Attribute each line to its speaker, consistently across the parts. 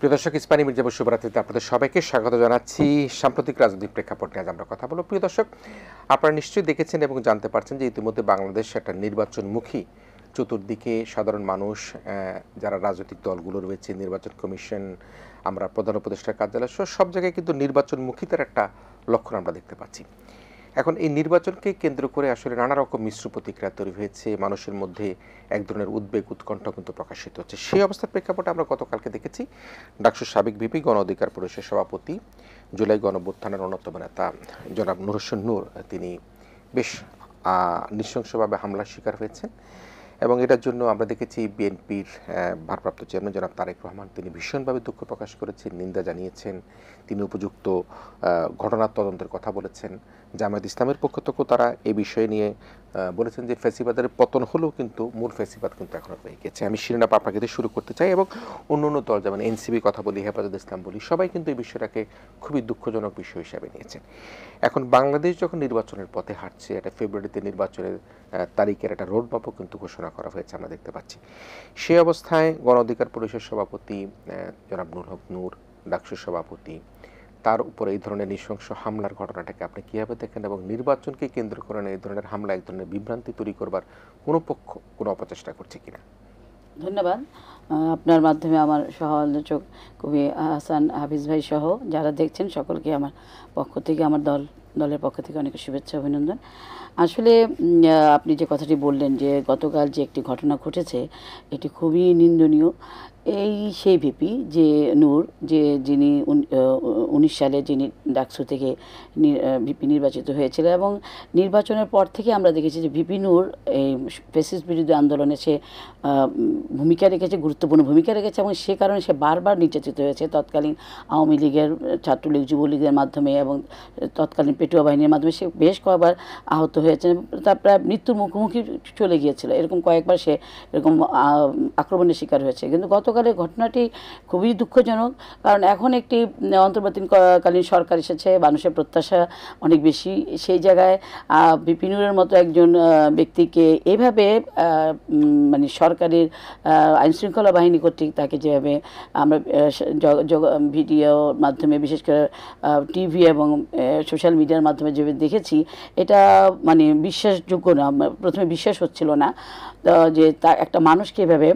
Speaker 1: প্রিয় দর্শক, ইস্পানি মির্জাপুর শুভরাত্রিতে আপনাদের সবাইকে স্বাগত জানাচ্ছি। সাম্প্রতিক রাজনৈতিক প্রেক্ষাপট নিয়ে আজ আমরা কথা বলব। প্রিয় দর্শক, আপনারা নিশ্চয়ই দেখেছেন এবং জানতে পারছেন যে ইতিমধ্যে বাংলাদেশ একটা নির্বাচনমুখী, চতুর্দিকে সাধারণ মানুষ, যারা রাজনৈতিক দলগুলো রয়েছে, নির্বাচন কমিশন, আমরা প্রধান উপদেষ্টার কার্যালয় সহ সব জায়গায় কিন্তু নির্বাচনমুখিতার একটা লক্ষণ আমরা দেখতে পাচ্ছি। এখন এই নির্বাচনকে কেন্দ্র করে আসলে নানা রকম মিশ্র প্রতিক্রিয়া তৈরি হয়েছে, মানুষের মধ্যে এক ধরনের উদ্বেগ উৎকণ্ঠা কিন্তু প্রকাশিত হচ্ছে। সেই অবস্থার প্রেক্ষাপটে আমরা গতকালকে দেখেছি ডাকসুর সাবেক ভিপি, গণ অধিকার পরিষদের সভাপতি, জুলাই গণঅভ্যুত্থানের অন্যতম নেতা জনাব নূর হোসেন নূর, তিনি বেশ নৃশংসভাবে হামলার শিকার হয়েছেন এবং এটার জন্য আমরা দেখেছি বিএনপির ভারপ্রাপ্ত চেয়ারম্যান জনাব তারেক রহমান, তিনি ভীষণভাবে দুঃখ প্রকাশ করেছেন, নিন্দা জানিয়েছেন, তিনি উপযুক্ত ঘটনার তদন্তের কথা বলেছেন। জামায়াত ইসলামের পক্ষ থেকেও তারা এই বিষয় নিয়ে বলেছেন যে ফ্যাসিবাদের পতন হলেও কিন্তু মূল ফ্যাসিবাদ কিন্তু এখনো রয়ে গেছে। আমি শিরোনাম আপনাকে দিয়ে শুরু করতে চাই এবং অন্য অন্য দল যেমন এনসিপি কথা বলি, হেফাজত ইসলাম বলি, সবাই কিন্তু এই বিষয়টাকে খুবই দুঃখজনক বিষয় হিসাবে নিয়েছেন। এখন বাংলাদেশ যখন নির্বাচনের পথে হাঁটছে, এটা ফেব্রুয়ারিতে নির্বাচনের তারিখের একটা রোডম্যাপও কিন্তু ঘোষণা করা হয়েছে, আমরা দেখতে পাচ্ছি। সেই অবস্থায় গণ অধিকার পরিষদের সভাপতি জনাব নূর হক নূর, ডাকসুর সভাপতি, তার উপরে এই ধরনের নৃশংস হামলার ঘটনাটাকে আপনি কীভাবে দেখেন এবং নির্বাচনকে কেন্দ্র করে এই ধরনের হামলা এক ধরনের বিভ্রান্তি তৈরি করবার কোনো পক্ষ কোনো অপচেষ্টা করছে কিনা?
Speaker 2: ধন্যবাদ। আপনার মাধ্যমে আমার সহ আলোচক কবি হাসান হাফিজ ভাই সহ যারা দেখছেন সকলকে আমার পক্ষ থেকে, আমার দলের পক্ষ থেকে অনেক শুভেচ্ছা, অভিনন্দন। আসলে আপনি যে কথাটি বললেন যে গতকাল যে একটি ঘটনা ঘটেছে, এটি খুবই নিন্দনীয়। এই সেই ভিপি যে নূর, যিনি 19 সালে যিনি ডাকসু থেকে ভিপি নির্বাচিত হয়েছিল এবং নির্বাচনের পর থেকে আমরা দেখেছি যে ভিপি নূর এই ফ্যাসিস্ট বিরোধী আন্দোলনে সে ভূমিকা রেখেছে, গুরুত্বপূর্ণ ভূমিকা রেখেছে এবং সে কারণে সে বারবার নির্যাতিত হয়েছে তৎকালীন আওয়ামী লীগের, ছাত্রলীগ, যুবলীগের মাধ্যমে এবং তৎকালীন পেটুয়া বাহিনীর মাধ্যমে। সে বেশ কয়েকবার আহত হয়েছে, তার প্রায় মৃত্যুর মুখোমুখি চলে গিয়েছিল, এরকম কয়েকবার সে এরকম আক্রমণের শিকার হয়েছে। কিন্তু গতকালের ঘটনাটি খুবই দুঃখজনক, কারণ এখন একটি অন্তর্বর্তীকালীন সরকার এসেছে, মানুষের প্রত্যাশা অনেক বেশি। সেই জায়গায় ভিপি নূরের মতো একজন ব্যক্তিকে এভাবে মানে সরকারের আইনশৃঙ্খলা বাহিনী কর্তৃক তাকে যেভাবে আমরা ভিডিওর মাধ্যমে, বিশেষ করে টিভি এবং সোশ্যাল মিডিয়ার মাধ্যমে যেভাবে দেখেছি, এটা মানে বিশ্বাসযোগ্য না। প্রথমে বিশ্বাস হচ্ছিল না যে তা একটা মানুষকে এভাবে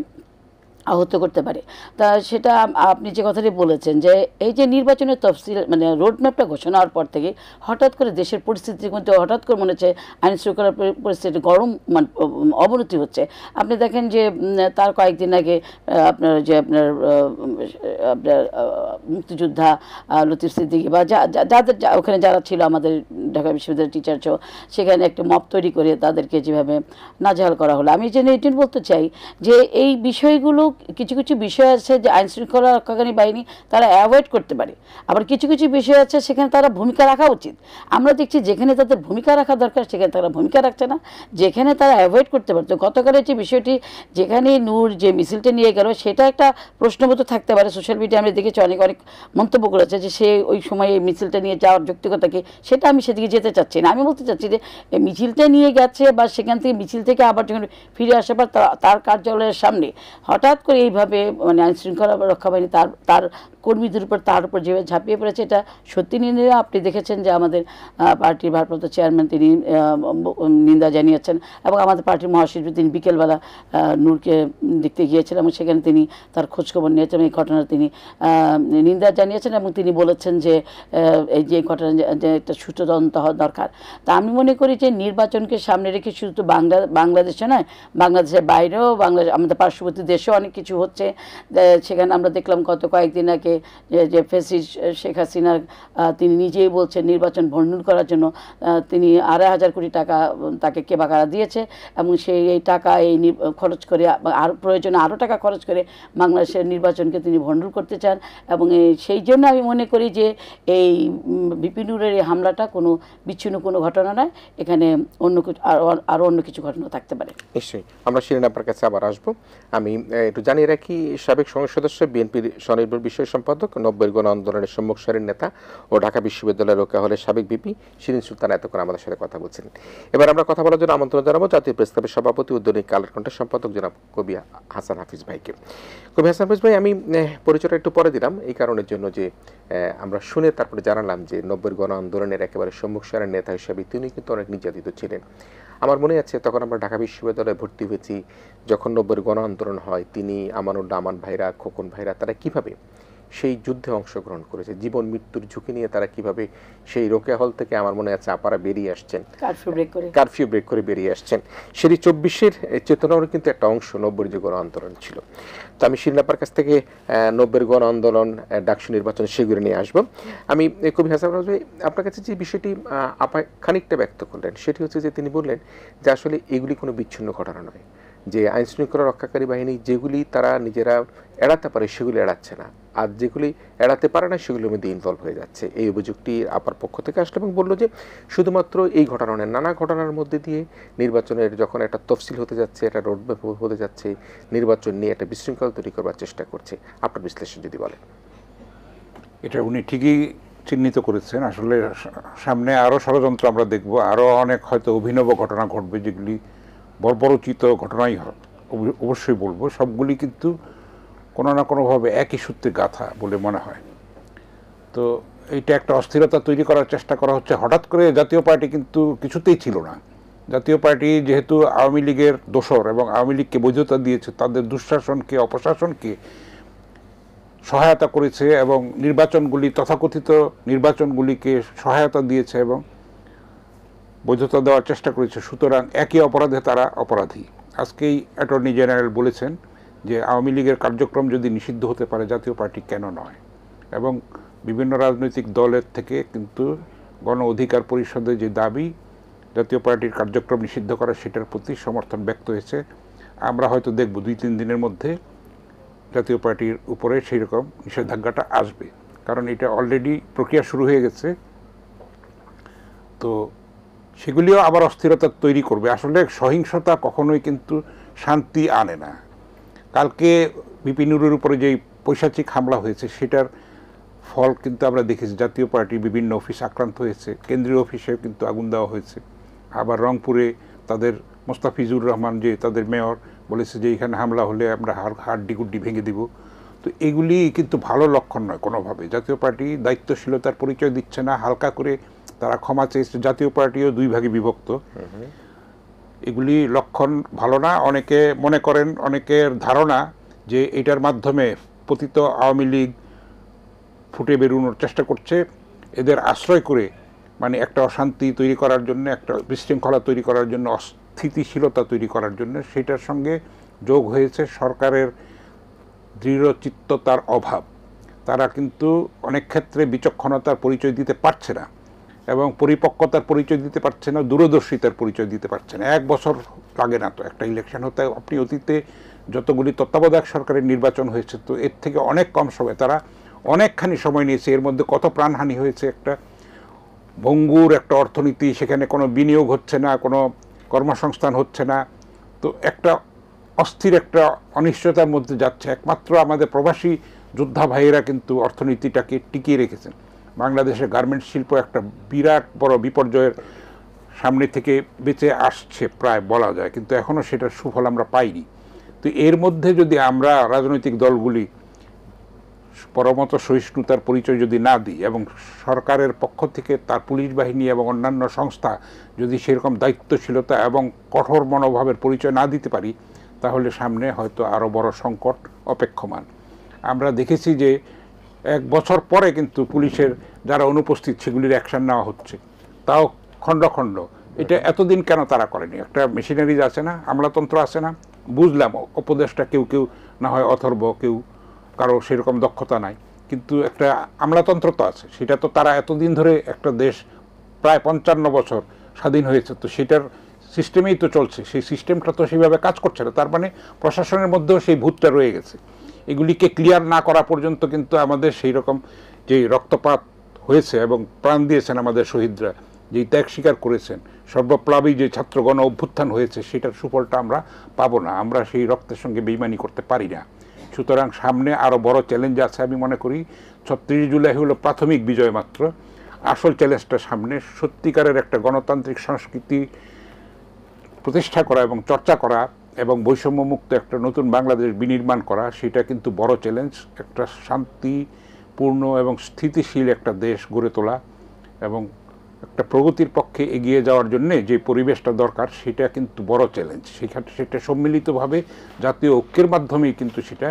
Speaker 2: আহত করতে পারে। তা সেটা আপনি যে কথাটি বলেছেন যে এই যে নির্বাচনের তফসিল মানে রোডম্যাপটা ঘোষণা হওয়ার পর থেকে হঠাৎ করে দেশের পরিস্থিতির মধ্যে হঠাৎ করে মনে হচ্ছে আইনশৃঙ্খলার পরিস্থিতি গরম অবনতি হচ্ছে। আপনি দেখেন যে তার কয়েকদিন আগে আপনার মুক্তিযোদ্ধা লতিফ সিদ্দিকী বা যাদের ওখানে যারা ছিল আমাদের ঢাকা বিশ্ববিদ্যালয়ের টিচার সহ, সেখানে একটা মব তৈরি করে তাদেরকে যেভাবে নাজেহাল করা হলো। আমি জেনে এটি বলতে চাই যে এই বিষয়গুলো, কিছু কিছু বিষয় আছে যে আইনশৃঙ্খলা রক্ষাকারী বাহিনী তারা অ্যাভয়েড করতে পারে, আবার কিছু কিছু বিষয় আছে সেখানে তারা ভূমিকা রাখা উচিত। আমরা দেখছি যেখানে তাদের ভূমিকা রাখা দরকার সেখানে তারা ভূমিকা রাখছে না, যেখানে তারা অ্যাভয়েড করতে পারতো। গতকালের যে বিষয়টি, যেখানে নূর যে মিছিলটা নিয়ে গেল, সেটা একটা প্রশ্নবোধ থাকতে পারে। সোশ্যাল মিডিয়া আমি দেখেছি অনেক মন্তব্য করেছে যে সে ওই সময় এই মিছিলটা নিয়ে যাওয়ার যৌক্তিকতা কি, সেটা আমি সেদিকে যেতে চাচ্ছি না। আমি বলতে চাচ্ছি যে এই মিছিলটা নিয়ে গেছে বা সেখান থেকে মিছিল থেকে আবার যখন ফিরে আসার পর তার কার্যালয়ের সামনে হঠাৎ করে এইভাবে মানে আইনশৃঙ্খলা রক্ষা বাহিনী তার কর্মীদের উপর তার উপর যেভাবে ঝাঁপিয়ে পড়েছে, এটা সত্যি নিন্দনীয়। আপনি দেখেছেন যে আমাদের পার্টির ভারপ্রাপ্ত চেয়ারম্যান তিনি নিন্দা জানিয়েছেন এবং আমাদের পার্টির মহাসচিব তিনি বিকেলবেলা নূরকে দেখতে গিয়েছিলেন এবং সেখানে তিনি তার খোঁজখবর নিয়েছেন, এই ঘটনার তিনি নিন্দা জানিয়েছেন এবং তিনি বলেছেন যে এই যে ঘটনা যে একটা সুষ্ঠু তদন্ত হওয়া দরকার। তা আমি মনে করি যে নির্বাচনকে সামনে রেখে শুধু বাংলাদেশে নয়, বাংলাদেশের বাইরেও, আমাদের পার্শ্ববর্তী দেশেও অনেক কিছু হচ্ছে। সেখানে আমরা দেখলাম গত কয়েকদিন আগে যে ফ্যাসিস্ট শেখ হাসিনা তিনি নিজেই বলছেন নির্বাচন ভণ্ডুল করার জন্য তিনি 2,500 কোটি টাকা তাকে কেবাকারা দিয়েছে এবং এই টাকা খরচ করে আর প্রয়োজনে আরও টাকা খরচ করে বাংলাদেশের নির্বাচনকে তিনি ভণ্ডুল করতে চান। এবং সেই জন্য আমি মনে করি যে এই ভিপি নূরের এই হামলাটা কোনো বিচ্ছিন্ন কোনো ঘটনা নয়, এখানে অন্য কিছু আরও অন্য কিছু ঘটনা থাকতে পারে।
Speaker 1: নিশ্চয়ই আমরা শিরিন আপনার কাছে আবার আসবো। আমি একটু জানিয়ে রাখি, সাবেক সংসদ সদস্য, বিএনপির স্বনির্ভর বিষয় সম্পাদক, 90 গণ আন্দোলনের সম্মুখ সারির নেতা ও ঢাকা বিশ্ববিদ্যালয়ের রোকেয়া হলের সাবেক ভিপি শিরিন সুলতানা এতক্ষণ আমাদের সাথে কথা বলছিলেন। এবার আমরা কথা বলার জন্য আমন্ত্রণ জানাবো জাতীয় প্রেস ক্লাবের সভাপতি ও দৈনিক কালের কণ্ঠের সম্পাদক জনাব কবি হাসান হাফিজ ভাইকে। কবি হাসান হাফিজ ভাই, আমি পরিচয়টা একটু পরে দিলাম এই কারণের জন্য যে আমরা শুনে তারপরে জানালাম যে 90 গণ আন্দোলনের একেবারে সম্মুখ সারির নেতা হিসেবে তিনি কিন্তু অনেক নির্যাতিত ছিলেন। আমার মনে আছে তখন আমরা ঢাকা বিশ্ববিদ্যালয়ে ভর্তি হয়েছি, যখন 90 গণ আন্দোলন হয়, তিনি, আমানুল্লাহ আমান ভাইরা, খোকন ভাইরা, তারা কিভাবে সেই যুদ্ধে অংশগ্রহণ করেছে, জীবন মৃত্যুর ঝুঁকি নিয়ে তারা কিভাবে সেই রোকেয়া হল থেকে আমার মনে আছে আপারা বেরিয়ে আসছেন, কারফিউ ব্রেক করে বেরিয়ে আসছেন। সেটি 24-এর চেতনারও কিন্তু একটা অংশ 90 যে গণ আন্দোলন ছিল। তো আমি শিরিন আপার কাছ থেকে 90 গণ আন্দোলন, ডাকসু নির্বাচন সেগুলো নিয়ে আসবো। আমি কবি হাসান ভাই আপনার কাছে যে বিষয়টি আপা খানিকটা ব্যক্ত করলেন, সেটি হচ্ছে যে তিনি বললেন যে আসলে এগুলি কোনো বিচ্ছিন্ন ঘটনা নয়, যে আইন শৃঙ্খলা রক্ষাকারী বাহিনী যেগুলি তারা নিজেরা এড়াতে পারে সেগুলি এড়াচ্ছে না, আর যেগুলি এড়াতে পারে না সেগুলির মধ্যে ইনভলভ হয়ে যাচ্ছে। এই অভিযোগটি আপার পক্ষ থেকে আসলো এবং বললো যে শুধুমাত্র এই ঘটনা নয়, নানা ঘটনার মধ্যে দিয়ে নির্বাচনের যখন একটা তফসিল হতে যাচ্ছে, একটা রোডম্যাপ হতে যাচ্ছে, নির্বাচন নিয়ে একটা বিশৃঙ্খলা তৈরি করবার চেষ্টা করছে। আপনার বিশ্লেষণ যদি বলেন।
Speaker 3: এটা উনি ঠিকই চিহ্নিত করেছেন। আসলে সামনে আরও ষড়যন্ত্র আমরা দেখব, আরও অনেক হয়তো অভিনব ঘটনা ঘটবে, যেগুলি বর্বরোচিত ঘটনাই হবে, অবশ্যই বলবো। সবগুলি কিন্তু কোনো না কোনোভাবে একই সূত্রে গাঁথা বলে মনে হয়। তো এইটা একটা অস্থিরতা তৈরি করার চেষ্টা করা হচ্ছে। হঠাৎ করে জাতীয় পার্টি কিন্তু কিছুতেই ছিল না। জাতীয় পার্টি যেহেতু আওয়ামী লীগের দোসর এবং আওয়ামী লীগকে বৈধতা দিয়েছে, তাদের দুঃশাসনকে, অপশাসনকে সহায়তা করেছে এবং নির্বাচনগুলি, তথাকথিত নির্বাচনগুলিকে সহায়তা দিয়েছে এবং বৈধতা দেওয়ার চেষ্টা করেছে। সুতরাং একই অপরাধে তারা অপরাধী। আজকেই অ্যাটর্নি জেনারেল বলেছেন যে আওয়ামী লীগের কার্যক্রম যদি নিষিদ্ধ হতে পারে, জাতীয় পার্টি কেন নয়। এবং বিভিন্ন রাজনৈতিক দলের থেকে কিন্তু গণ অধিকার পরিষদে যে দাবি জাতীয় পার্টির কার্যক্রম নিষিদ্ধ করা, সেটার প্রতি সমর্থন ব্যক্ত হয়েছে। আমরা হয়তো দেখব 2-3 দিনের মধ্যে জাতীয় পার্টির উপরে সেই রকম নিষেধাজ্ঞাটা আসবে, কারণ এটা অলরেডি প্রক্রিয়া শুরু হয়ে গেছে। তো সেগুলিও আবার অস্থিরতা তৈরি করবে। আসলে সহিংসতা কখনোই কিন্তু শান্তি আনে না। কালকে বিপি নুরের উপরে যেই পৈশাচিক হামলা হয়েছে, সেটার ফল কিন্তু আমরা দেখেছি। জাতীয় পার্টির বিভিন্ন অফিস আক্রান্ত হয়েছে, কেন্দ্রীয় অফিসেও কিন্তু আগুন দেওয়া হয়েছে। আবার রংপুরে তাদের মোস্তাফিজুর রহমান, যে তাদের মেয়র, বলেছে যে এখানে হামলা হলে আমরা হাড্ডি গুড্ডি ভেঙে দিব। তো এগুলি কিন্তু ভালো লক্ষণ নয় কোনোভাবে। জাতীয় পার্টি দায়িত্বশীলতার পরিচয় দিচ্ছে না, হালকা করে তারা ক্ষমা চেয়েছে। জাতীয় পার্টিও 2 ভাগে বিভক্ত। এগুলি লক্ষণ ভালো না। অনেকে মনে করেন, অনেকের ধারণা যে এটার মাধ্যমে পতিত আওয়ামী লীগ ফুটে বেরোনোর চেষ্টা করছে, এদের আশ্রয় করে, মানে একটা অশান্তি তৈরি করার জন্য, একটা বিশৃঙ্খলা তৈরি করার জন্য, অস্থিতিশীলতা তৈরি করার জন্য। সেটার সঙ্গে যোগ হয়েছে সরকারের দৃঢ়চিত্ততার অভাব। তারা কিন্তু অনেক ক্ষেত্রে বিচক্ষণতার পরিচয় দিতে পারছে না এবং পরিপক্কতার পরিচয় দিতে পারছে না, দূরদর্শিতার পরিচয় দিতে পারছে না। 1 বছর লাগে না তো একটা ইলেকশন হতে। আপনি অতীতে যতগুলি তত্ত্বাবধায়ক সরকারের নির্বাচন হয়েছে, তো এর থেকে অনেক কম সময় তারা অনেকখানি সময় নিয়েছে। এর মধ্যে কত প্রাণহানি হয়েছে, একটা ভঙ্গুর একটা অর্থনীতি, সেখানে কোনো বিনিয়োগ হচ্ছে না, কোনো কর্মসংস্থান হচ্ছে না। তো একটা অস্থির একটা অনিশ্চয়তার মধ্যে যাচ্ছে। একমাত্র আমাদের প্রবাসী যোদ্ধা ভাইয়েরা কিন্তু অর্থনীতিটাকে টিকিয়ে রেখেছেন। বাংলাদেশের গার্মেন্টস শিল্প একটা বিরাট বড় বিপর্যয়ের সামনে থেকে বেঁচে আসছে প্রায় বলা যায়, কিন্তু এখনও সেটার সুফল আমরা পাইনি। তো এর মধ্যে যদি আমরা রাজনৈতিক দলগুলি পরমত সহিষ্ণুতার পরিচয় যদি না দিই এবং সরকারের পক্ষ থেকে তার পুলিশ বাহিনী এবং অন্যান্য সংস্থা যদি সেরকম দায়িত্বশীলতা এবং কঠোর মনোভাবের পরিচয় না দিতে পারি, তাহলে সামনে হয়তো আরও বড় সংকট অপেক্ষমান। আমরা দেখেছি যে 1 বছর পরে কিন্তু পুলিশের যারা অনুপস্থিত, সেগুলির অ্যাকশন নেওয়া হচ্ছে, তাও খণ্ড খণ্ড। এটা এতদিন কেন তারা করেনি? একটা মেশিনারিজ আছে না, আমলাতন্ত্র আছে না? বুঝলাম উপদেশটা কেউ কেউ না হয় অথর্ব, কেউ কারো সেরকম দক্ষতা নাই, কিন্তু একটা আমলাতন্ত্র তো আছে। সেটা তো তারা এতদিন ধরে, একটা দেশ প্রায় 55 বছর স্বাধীন হয়েছে, তো সেটার সিস্টেমেই তো চলছে। সেই সিস্টেমটা তো সেইভাবে কাজ করছে না। তার মানে প্রশাসনের মধ্যেও সেই ভূতটা রয়ে গেছে। এগুলিকে ক্লিয়ার না করা পর্যন্ত কিন্তু আমাদের সেই রকম যে রক্তপাত হয়েছে এবং প্রাণ দিয়েছেন আমাদের শহীদরা, যে ত্যাগ স্বীকার করেছেন, সর্বপ্লাবী যে ছাত্রগণ অভ্যুত্থান হয়েছে, সেটার সুফলটা আমরা পাবো না, আমরা সেই রক্তের সঙ্গে বেইমানি করতে পারি না। সুতরাং সামনে আরও বড় চ্যালেঞ্জ আছে। আমি মনে করি 36 জুলাই হলো প্রাথমিক বিজয় মাত্র, আসল চ্যালেঞ্জটা সামনে। সত্যিকারের একটা গণতান্ত্রিক সংস্কৃতি প্রতিষ্ঠা করা এবং চর্চা করা এবং বৈষম্যমুক্ত একটা নতুন বাংলাদেশ বিনির্মাণ করা, সেটা কিন্তু বড় চ্যালেঞ্জ। একটা শান্তিপূর্ণ এবং স্থিতিশীল একটা দেশ গড়ে তোলা এবং একটা প্রগতির পক্ষে এগিয়ে যাওয়ার জন্য যে পরিবেশটা দরকার, সেটা কিন্তু বড় চ্যালেঞ্জ। সেটা সম্মিলিতভাবে জাতীয় ঐক্যের মাধ্যমেই কিন্তু সেটা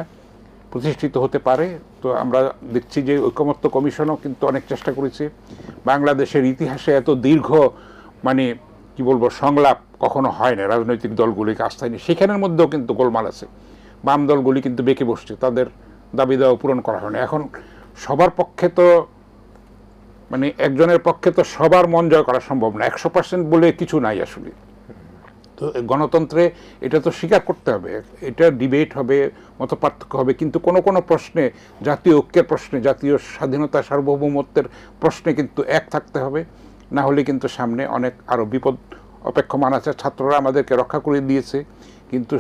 Speaker 3: প্রতিষ্ঠিত হতে পারে। তো আমরা দেখছি যে ঐকমত্য কমিশনও কিন্তু অনেক চেষ্টা করেছে। বাংলাদেশের ইতিহাসে এত দীর্ঘ মানে কি বলবো সংলাপ কখনো হয় না রাজনৈতিক দলগুলিকে আস্থায় নিয়ে, সেখানের মধ্যেও কিন্তু গোলমাল আছে। বাম দলগুলি কিন্তু বেঁকে বসছে, তাদের দাবি দেওয়া পূরণ করা হয় না। এখন সবার পক্ষে তো মানে একজনের পক্ষে তো সবার মন জয় করা সম্ভব না, 100% বলে কিছু নাই আসলে। তো গণতন্ত্রে এটা তো স্বীকার করতে হবে, এটা ডিবেট হবে, মত পার্থক্য হবে, কিন্তু কোনো কোনো প্রশ্নে, জাতীয় ঐক্যের প্রশ্নে, জাতীয় স্বাধীনতা সার্বভৌমত্বের প্রশ্নে কিন্তু এক থাকতে হবে। না হলে কিন্তু সামনে অনেক আরও বিপদ অপেক্ষমান আছে। ছাত্ররা আমাদেরকে রক্ষা করে দিয়েছে, কিন্তু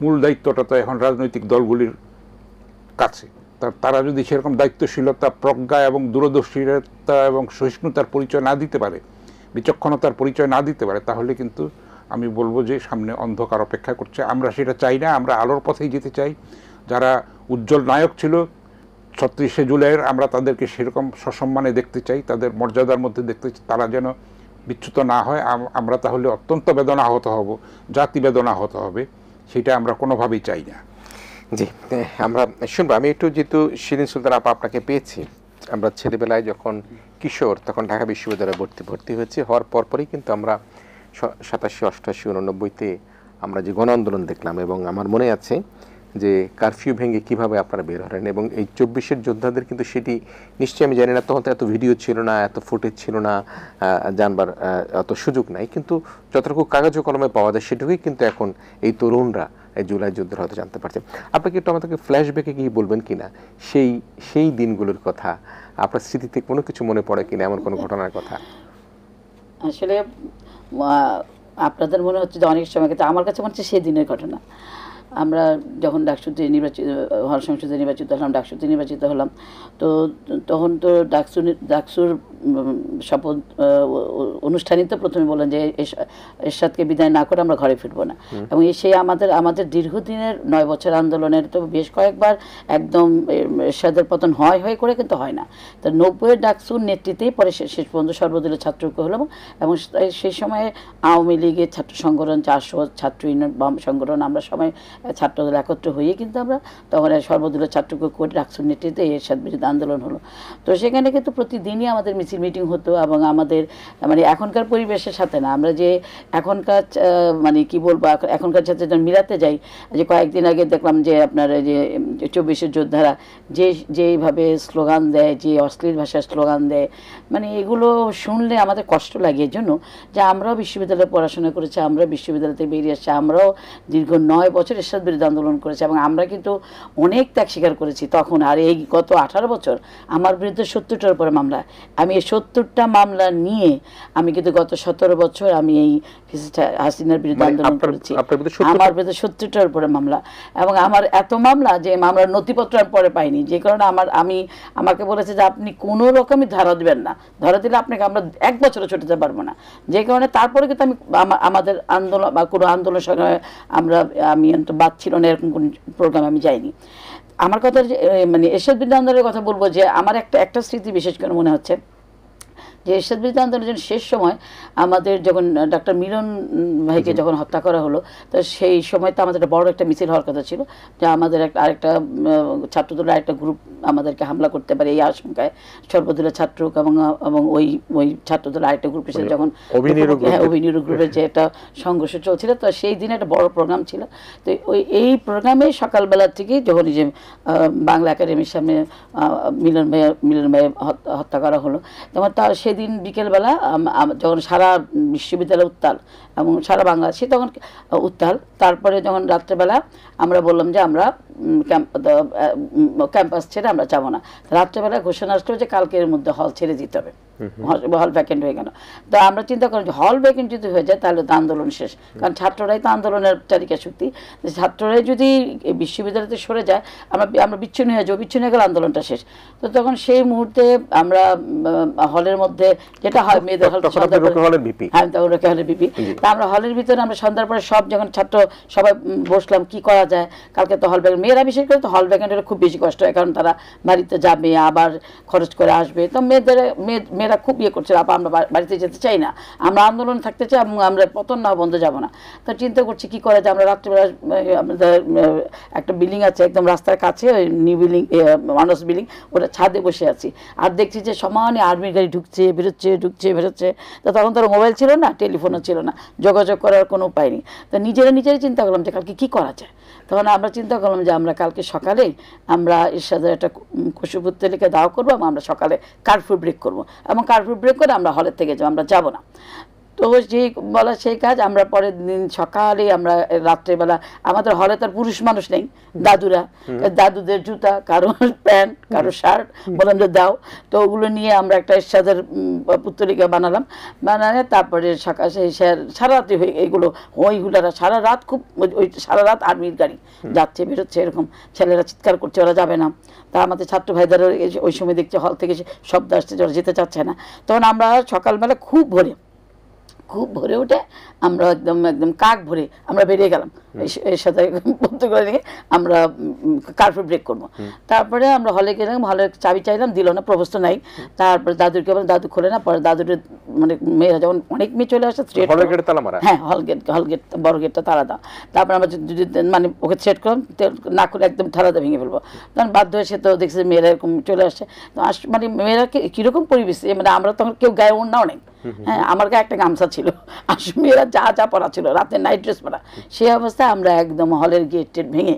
Speaker 3: মূল দায়িত্বটা তো এখন রাজনৈতিক দলগুলির কাছে। তারা যদি সেরকম দায়িত্বশীলতা, প্রজ্ঞা এবং দূরদর্শিতা এবং সহিষ্ণুতার পরিচয় না দিতে পারে, বিচক্ষণতার পরিচয় না দিতে পারে, তাহলে কিন্তু আমি বলবো যে সামনে অন্ধকার অপেক্ষা করছে। আমরা সেটা চাই না, আমরা আলোর পথেই যেতে চাই। যারা উজ্জ্বল নায়ক ছিল 36শে জুলাইয়ের, আমরা তাদেরকে সেরকম সসম্মানে দেখতে চাই, তাদের মর্যাদার মধ্যে দেখতে চাই। তারা যেন বিচ্যুত না হয়, আমরা তাহলে অত্যন্ত বেদনা আহত হব, জাতি বেদনা আহত হবে, সেটা আমরা কোনোভাবেই চাই না।
Speaker 1: জি, আমরা শুনবো। আমি একটু যেহেতু শিরিন সুলতান আপা আপনাকে পেয়েছি, আমরা ছেলেবেলায় যখন কিশোর তখন ঢাকা বিশ্ববিদ্যালয়ে ভর্তি হয়েছি, হওয়ার পরপরই কিন্তু আমরা 87, 88, 89-তে আমরা যে গণ আন্দোলন দেখলাম, এবং আমার মনে আছে যে কারফিউ ভেঙে কিভাবে আপনারা বের হলেন, এবং এই 24-এর যোদ্ধাদের কিন্তু সেটি নিশ্চয়ই, আমি জানি না তখন তো এত ভিডিও ছিল না, এত ফুটেজ ছিল না, জানবার অত সুযোগ নাই, কিন্তু যতটুকু কাগজ ও কলমে পাওয়া যায় সেটুকুই কিন্তু এখন এই তরুণরা এই জুলাই যুদ্ধের হয়তো জানতে পারছে। আপনি কি একটু আমাদেরকে ফ্ল্যাশব্যাকে গিয়ে বলবেন কিনা সেই দিনগুলোর কথা, আপনার স্মৃতিতে কোনো কিছু মনে পড়ে কিনা, এমন কোনো ঘটনার কথা?
Speaker 2: আসলে আপনাদের মনে হচ্ছে যে অনেক সময়, কিন্তু আমার কাছে মনে হচ্ছে সেই দিনের ঘটনা। আমরা যখন ডাকসুতে হল সংসদে নির্বাচিত হলাম, ডাকসুতে নির্বাচিত হলাম, তো তখন তো ডাকসুর শপথ অনুষ্ঠানই তো প্রথমে বললেন যে এরশাদকে বিদায় না করে আমরা ঘরে ফিরবো না। এবং সেই আমাদের দীর্ঘদিনের 9 বছর আন্দোলনের তো বেশ কয়েকবার একদম এরশাদের পতন হয়ে করে কিন্তু হয় না। তো 90-এর ডাকসুর নেতৃত্বেই পরে শেষ পর্যন্ত সর্বদলীয় ছাত্রঐক্য হলো, এবং সেই সময়ে আওয়ামী লীগের ছাত্র সংগঠন, জাসদ, ছাত্র ইউনিয়ন, বাম সংগঠন, আমরা সবাই ছাত্রদল একত্র হয়ে কিন্তু আমরা তখন সর্বদলীয় ছাত্রৈক্য করে ডাকসুর নেতৃত্বে এরশাদ বিরোধী আন্দোলন হলো। তো সেখানে কিন্তু প্রতিদিনই আমাদের মিছিল মিটিং হতো, এবং আমাদের মানে এখনকার পরিবেশের সাথে না, আমরা যে এখনকার মানে কি বলবো, এখনকার সাথে যখন মিলাতে যাই, যে কয়েকদিন আগে দেখলাম যে আপনার যে 24-এর যোদ্ধারা যেইভাবে স্লোগান দেয়, যে অশ্লীল ভাষার স্লোগান দেয়, মানে এগুলো শুনলে আমাদের কষ্ট লাগে। এর জন্য যে আমরাও বিশ্ববিদ্যালয়ে পড়াশোনা করেছি, আমরা বিশ্ববিদ্যালয় থেকে বেরিয়ে আসছি, আমরাও দীর্ঘ 9 বছর এরশাদ বিরোধী আন্দোলন করেছি, এবং আমরা কিন্তু অনেক ত্যাগ স্বীকার করেছি তখন। আর এই গত 18 বছর আমার বিরুদ্ধে 70টার উপরে মামলা, আমি এই 70টা মামলা নিয়ে আমি কিন্তু গত 17 বছর আমি এই হাসিনার বিরুদ্ধে আন্দোলন করেছি। আমার বিরুদ্ধে 70টার উপরে মামলা, এবং আমার এত মামলা যে মামলার নথিপত্র আমি পরে পাইনি, যে কারণে আমাকে বলেছে যে আপনি কোনো রকমই ধরা দেবেন না, ধরা দিলে আপনাকে আমরা 1 বছরও ছুটে যেতে পারবো না। যে কারণে তারপরে কিন্তু আমাদের আন্দোলন বা কোনো আন্দোলনের সঙ্গে আমি বাদ ছিল না, এরকম কোন প্রোগ্রাম আমি যাইনি। আমার কথা মানে এরশাদ বিরোধী আন্দোলনের কথা বলবো, যে আমার একটা স্মৃতি বিশেষ করে মনে হচ্ছে যে এরশাদ বিরোধী আন্দোলনের শেষ সময় আমাদের যখন ডক্টর মিলন ভাইকে যখন হত্যা করা হলো, তো সেই সময় তো আমাদের একটা বড় একটা মিছিল হওয়ার কথা ছিল, যে আমাদের আরেকটা ছাত্রদলের আরেকটা গ্রুপ আমাদেরকে হামলা করতে পারে এই আশঙ্কায় সর্বদলীয় ছাত্র এবং ওই ছাত্রদলের আরেকটা গ্রুপের সাথে যখন অভিনীয় গ্রুপের যে একটা সংঘর্ষ চলছিল, তো সেই দিনে একটা বড় প্রোগ্রাম ছিল। তো এই প্রোগ্রামে সকালবেলা থেকেই যখন যে বাংলা একাডেমির সামনে মিলন ভাই হত্যা করা হলো, যেমন তার সেদিন বিকেলবেলা যখন সারা বিশ্ববিদ্যালয় উত্তাল এবং সারা বাংলাদেশে তখন উত্তাল, তারপরে যখন রাত্রেবেলা আমরা বললাম যে আমরা ক্যাম্পাস ছেড়ে আমরা যাবো না, রাত্রেবেলা ঘোষণা আসলো যে কালকের মধ্যে হল ছেড়ে দিতে হবে। হল ভ্যাকেন্ট হয়ে গেল। তো আমরা চিন্তা করি যে হল ভ্যাকেন্ট যদি হয়ে যায় তাহলে তো আন্দোলন শেষ, কারণ ছাত্ররাই তো আন্দোলনের চালিকা শক্তি। ছাত্ররাই যদি এই বিশ্ববিদ্যালয়তে সরে যায় আমরা বিচ্ছিন্ন হয়ে যাবো, বিচ্ছিন্ন হয়ে গেলে আন্দোলনটা শেষ। তো তখন সেই মুহূর্তে আমরা হলের মধ্যে যেটা হয় মেয়েদের হল, হ্যাঁ তখন হলের বিপি, তা আমরা হলের ভিতরে আমরা সন্ধ্যার পরে সব যখন ছাত্র সবাই বসলাম কি করা যায়, কালকে তো হল ভ্যাকেন্ট, মেয়েরা বিশেষ করে তো হল ভ্যাকেন্ট হলে খুব বেশি কষ্ট হয়, কারণ তারা বাড়িতে যাবে আবার খরচ করে আসবে। তো মেয়েরা খুব ইয়ে করছে, আপা আমরা বাড়িতে যেতে চাই না, আমরা আন্দোলন থাকতে চাই এবং আমরা পতন না বন্ধ যাব না। তো চিন্তা করছি কি করা যায়। আমরা রাত্রিবেলা আমাদের একটা বিল্ডিং আছে একদম রাস্তার কাছে, ওই নিউ বিল্ডিং মানস বিল্ডিং, ওটা ছাদে বসে আছি আর দেখছি যে সমানে আর্মির গাড়ি ঢুকছে বেরোচ্ছে। তো তখন তো মোবাইল ছিল না, টেলিফোনও ছিল না, যোগাযোগ করার কোনো উপায় নেই। তো নিজেরাই চিন্তা করলাম যে কালকে কী করা যায়। তখন আমরা চিন্তা করলাম যে আমরা কালকে সকালে আমরা এরশাদের একটা কুশপুত্তলিকা দাওয়া করবো এবং আমরা সকালে কারফিউ ব্রেক করবো এবং কারফিউ ব্রেক করে আমরা হলের থেকে যাবো, আমরা যাবো না। তো যেই বলা সেই কাজ, আমরা পরের দিন সকালে আমরা রাত্রেবেলা, আমাদের হলে তার পুরুষ মানুষ নেই, দাদুরা, দাদুদের জুতা, কারো প্যান্ট, কারো শার্ট বললাম যে দাও। তো ওগুলো নিয়ে আমরা একটা এরশাদের পুত্তলিকা বানালে তারপরে সকাল সেই সারা রাত্রি হয়ে এগুলো ওইগুলারা সারা রাত খুব ওই সারা রাত আর্মির গাড়ি যাচ্ছে বেরোচ্ছে, এরকম ছেলেরা চিৎকার করছে ওরা যাবে না। তা আমাদের ছাত্র ভাইদের ওই সময় দেখছে হল থেকে শব্দ আসছে ওরা যেতে চাচ্ছে না। তখন আমরা সকালবেলা খুব ভোরে উঠে আমরা একদম কাক ভরে আমরা বেরিয়ে গেলাম এর সাথে বন্ধ করে রেখে আমরা কারফিউ ব্রেক করবো। তারপরে আমরা হলে গেলাম, হলের চাবি চাইলাম, দিল না, প্রভোস্ত নাই। তারপরে দাদুরকে বললাম দাদু খোলে না, পরে দাদুর মানে মেয়েরা যেমন অনেক মেয়ে চলে আসে, হ্যাঁ হল গেট বড় গেটটা তালা দাও। তারপরে আমরা যদি মানে ওকে সেট করলাম না করে একদম ঠালাতে ভেঙে ফেলবো। তখন বাধ্য হয়ে সে তো দেখছে মেয়েরা এরকম চলে আসছে। তো মানে মেয়েরা কীরকম পরিবেশ, মানে আমরা তখন কেউ গায়ে ওড়নাও নেই, হ্যাঁ আমার গায়ে একটা গামছা ছিল, আর মেয়েরা যা পরা ছিল রাতে নাইট ড্রেস পরা। সেই অবস্থায় আমরা একদম হলের গেট ভেঙে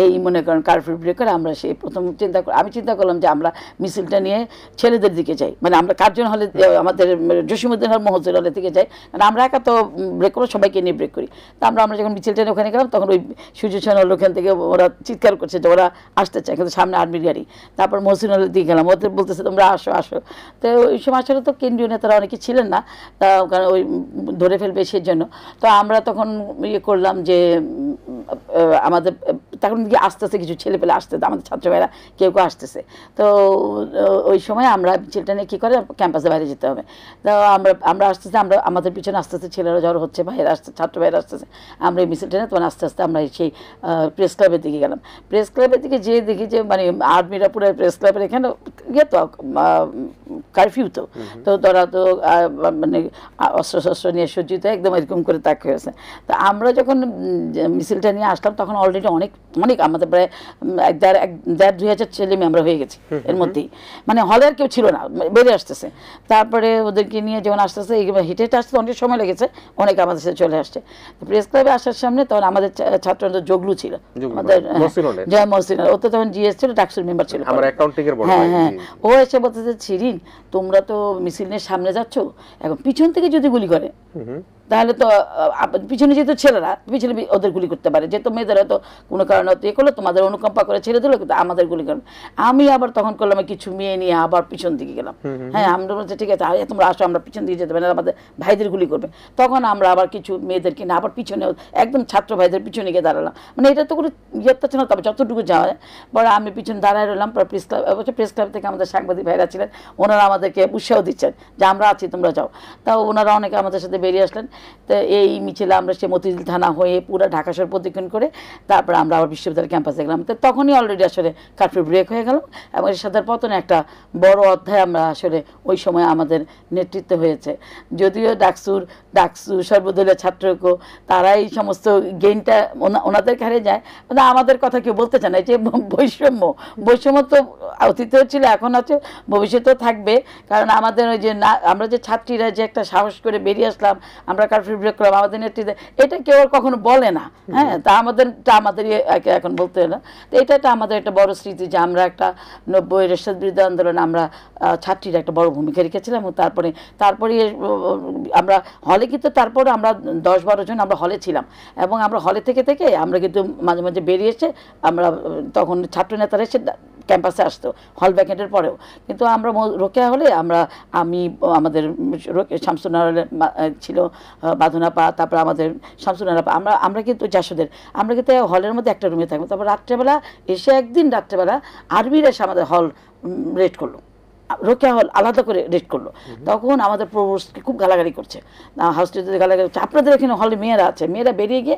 Speaker 2: এই মনে করেন কারফিউ ব্রেক করে আমরা সেই প্রথম আমি চিন্তা করলাম যে আমরা মিছিলটা নিয়ে ছেলেদের দিকে যাই, মানে আমরা কার্জন হলে আমাদের জসিমউদ্দিন হল মহসিন হলের দিকে যাই, কারণ আমরা একা তো ব্রেক করবো, সবাইকে নিয়ে ব্রেক করি। তো আমরা যখন মিছিলটা নিয়ে ওখানে গেলাম তখন ওই সূর্যসেন হল ওখান থেকে ওরা চিৎকার করছে যে ওরা আসতে চায়, কিন্তু সামনে আর্মির গাড়ি। তারপর মহসিন হলের দিকে গেলাম, ওদের বলতেছে তোমরা আসো। তো ওই সময় আসলে তো কেন্দ্রীয় নেতারা অনেকে ছিলেন না, তা কারণ ওই ধরে ফেলবে সেই জন্য। তো আমরা তখন ইয়ে করলাম যে আমাদের তখন দিকে আস্তে আস্তে কিছু ছেলে পেলে আসতেছে, আমাদের ছাত্রভাইরা কেউ আসতেছে। তো ওই সময় আমরা মিছিলটা নিয়ে কী করে ক্যাম্পাসের বাইরে যেতে হবে। তো আমরা আসতেছে, আমাদের পিছনে আস্তে আস্তে ছেলেরা জ্বর হচ্ছে, ভাইয়েরা আসছে, ছাত্র ভাইয়েরা আসতেছে। আমরা এই মিছিলটা নিয়ে তখন আস্তে আস্তে আমরা সেই প্রেস ক্লাবের দিকে গেলাম। প্রেস ক্লাবের দিকে যেয়ে দেখি যে মানে আর্মিরা পুরো প্রেস ক্লাবের এখানে ইয়ে তো কারফিউ তো তারা তো মানে অস্ত্র নিয়ে সজ্জিত একদম এরকম করে তাক হয়েছে। তো আমরা যখন মিছিলটা নিয়ে আসলাম তখন অলরেডি অনেক আমাদের প্রায় 1,500-2,000 ছেলে মেয়ে আমরা হয়ে গেছি এর মধ্যেই, মানে হলের কেউ ছিল না, বেরিয়ে আসতেছে। তারপরে ওদেরকে নিয়ে যখন আসতেছে হেঁটে আসতে অনেক সময় লেগেছে, অনেক আমাদের সাথে চলে আসছে। প্রেস ক্লাবে আসার সামনে তখন আমাদের ছাত্র জগলু ছিল, আমাদের জয় মহসিন, ও তো তখন জিএস ছিল, ডাকসুর মেম্বার ছিল। হ্যাঁ ও এসে বলতেছে শিরিন তোমরা তো মিছিল নিয়ে সামনে যাচ্ছ, এখন পিছন থেকে যদি গুলি করে তাহলে তো পিছনে যেহেতু ছেলেরা পিছনে ওদের গুলি করতে পারে, যেহেতু মেয়েদের হয়তো কোনো কারণে ইয়ে করলো তোমাদের অনুকম্পা করে ছেড়ে দিল, কিন্তু আমাদের গুলি করবে। আমি আবার তখন করলাম কিছু মেয়ে নিয়ে আবার পিছন দিকে গেলাম। হ্যাঁ আমরা বলছি ঠিক আছে তোমরা আসো, আমরা পিছন দিকে যেতে পারি, আমাদের ভাইদের গুলি করবে। তখন আমরা আবার কিছু মেয়েদেরকে না আবার পিছনে একদম ছাত্র ভাইদের পিছনে গিয়ে দাঁড়ালাম, মানে এটা তো কোনো ইয়েটা ছিল না, তবে যতটুকু যাওয়া যায়। পরে আমি পিছনে দাঁড়ায় রইলাম। পরে প্রেস ক্লাব থেকে আমাদের সাংবাদিক ভাইরা ছিলেন, ওনারা আমাদেরকে উৎসাহ দিচ্ছেন যে আমরা আছি তোমরা যাও। তাও ওনারা অনেকে আমাদের সাথে বেরিয়ে আসলেন। তো এই মিছিলে আমরা সে মতিঝিল থানা হয়ে পুরো ঢাকা শহর প্রদক্ষিণ করে তারপরে আমরা আবার বিশ্ববিদ্যালয় ক্যাম্পাসে গেলাম। তো তখনই অলরেডি আসলে কারফিউ ব্রেক হয়ে গেল এবং এরশাদের পতনে একটা বড় অধ্যায় আমরা আসলে ওই সময় আমাদের নেতৃত্ব হয়েছে। যদিও ডাকসু সর্বদলীয় ছাত্রৈক্য তারা এই সমস্ত গেইনটা ওনাদের কাছে যায়, মানে আমাদের কথা কেউ বলতে চায় না। যে বৈষম্য তো অতীতেও ছিল, এখন আছে, ভবিষ্যতেও থাকবে। কারণ আমাদের ওই যে আমরা যে ছাত্রীরা যে একটা সাহস করে বেরিয়ে আসলাম, আমরা কারফিউ ব্রেক করলাম, আমাদের নেতৃত্বে, এটা কেউ কখনো বলে না। হ্যাঁ তা আমাদেরই এখন বলতে হয় না। তো এটা আমাদের একটা বড় স্মৃতি যে আমরা একটা 90 এরশাদ বিরোধী আন্দোলনে আমরা ছাত্রীরা একটা বড় ভূমিকা রেখেছিলাম। এবং তারপরে আমরা হলে কিন্তু তারপরে আমরা 10-12 জন আমরা হলে ছিলাম এবং আমরা হলে থেকে আমরা কিন্তু মাঝে মাঝে বেরিয়ে এসে আমরা তখন ছাত্র নেতারা এসে ক্যাম্পাসে আসতো হল ভ্যাকেন্টের পরেও। কিন্তু আমরা রোকেয়া হলে আমাদের শামসুন্নাহার ছিল, বাঁধনাপা, তারপর আমাদের শামসুন্নাহার, আমরা কিন্তু জাসদের, আমরা কিন্তু হলের মধ্যে একটা রুমে থাকবো। তারপর রাত্রেবেলা এসে একদিন রাত্রেবেলা আরবির এসে আমাদের হল রেড করলো, রোকেয়া হল আলাদা করে রেড করলো। তখন আমাদের প্রভোস্টকে খুব গালাগালি করছে, হাউসটিতে গালাগালি করছে, আপনাদের এখানে হলে মেয়েরা আছে, মেয়েরা বেরিয়ে গিয়ে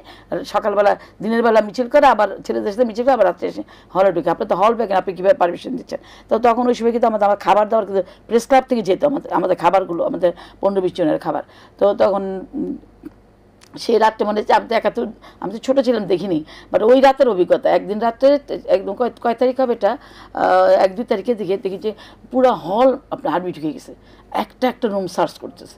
Speaker 2: সকালবেলা দিনের বেলা মিছিল করে, আবার ছেলেদের সাথে মিছিল করে, আবার রাত্রে এসে হলে ঢুকে, আপনার তো হল ব্যাগেন, আপনি কীভাবে পারমিশন দিচ্ছেন? তো তখন ওই সময় কিন্তু আমার খাবার দাবার কিন্তু প্রেস ক্লাব থেকে যেত, আমাদের খাবারগুলো, আমাদের 15-20 জনের খাবার। তো তখন সেই রাত্রে মনে হচ্ছে, আমি তো ছোটো ছিলাম দেখিনি, বাট ওই রাতের অভিজ্ঞতা, একদিন রাত্রে একদম কয় তারিখ হবে এটা, 1-2 তারিখে দেখি যে পুরো হল আপনার আর্মি ঢুকে গেছে, একটা রুম সার্চ করতেছে।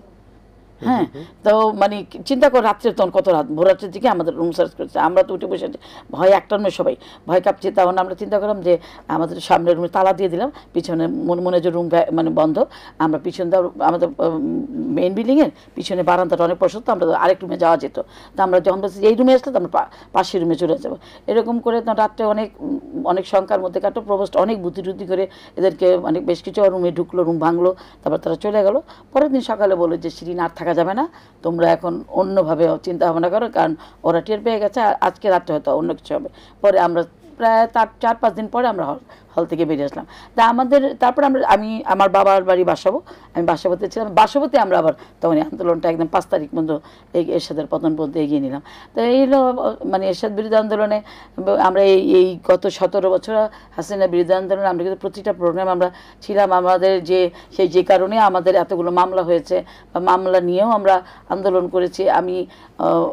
Speaker 2: হ্যাঁ, তো মানে চিন্তা কর, রাত্রে তখন কত রাত, ভোররাত্রের দিকে আমাদের রুম সার্চ করছে, আমরা তো উঠে বসে আছি, ভয় একটার নয়, সবাই ভয় কাঁপছে। তখন আমরা চিন্তা করলাম যে আমাদের সামনের রুমে তালা দিয়ে দিলাম, পিছনে মনে যে রুম মানে বন্ধ, আমরা পিছন দিয়ে আমাদের মেইন বিল্ডিংয়ের পিছনে বারান্দাটা অনেক প্রশস্ত, আমরা আরেক রুমে যাওয়া যেত। তো আমরা যখন বলছি এই রুমে আসলে আমরা পাশের রুমে চলে যাবো, এরকম করে তো রাত্রে অনেক সংখ্যার মধ্যে কাটো। প্রভোস্ট অনেক বুদ্ধি করে এদেরকে অনেক বেশ কিছু রুমে ঢুকলো, রুম ভাঙলো, তারপর তারা চলে গেলো। পরের দিন সকালে বললো যে শিরিন আর থাকা যাবে না, তোমরা এখন অন্যভাবে চিন্তা ভাবনা করো, কারণ ওরা টের পেয়ে গেছে, আজকে রাত্রে হয়তো অন্য কিছু হবে। পরে আমরা প্রায় 4-5 দিন পরে আমরা হল থেকে বেরিয়ে আসলাম। তা তারপরে আমি আমার বাবার বাড়ি আমি বাসাবোতে ছিলাম। বাসাবোতে আমরা আবার তখন আন্দোলনটা একদম 5 তারিখ পর্যন্ত এরশাদের পতন পর্যন্ত এগিয়ে নিলাম। তো এই হলো মানে এরশাদ বিরোধী আন্দোলনে আমরা এই গত 17 বছর হাসিনা বিরোধী আন্দোলনে আমরা কিন্তু প্রতিটা প্রোগ্রাম আমরা ছিলাম। আমাদের যে কারণে আমাদের এতগুলো মামলা হয়েছে, বা মামলা নিয়েও আমরা আন্দোলন করেছি। আমি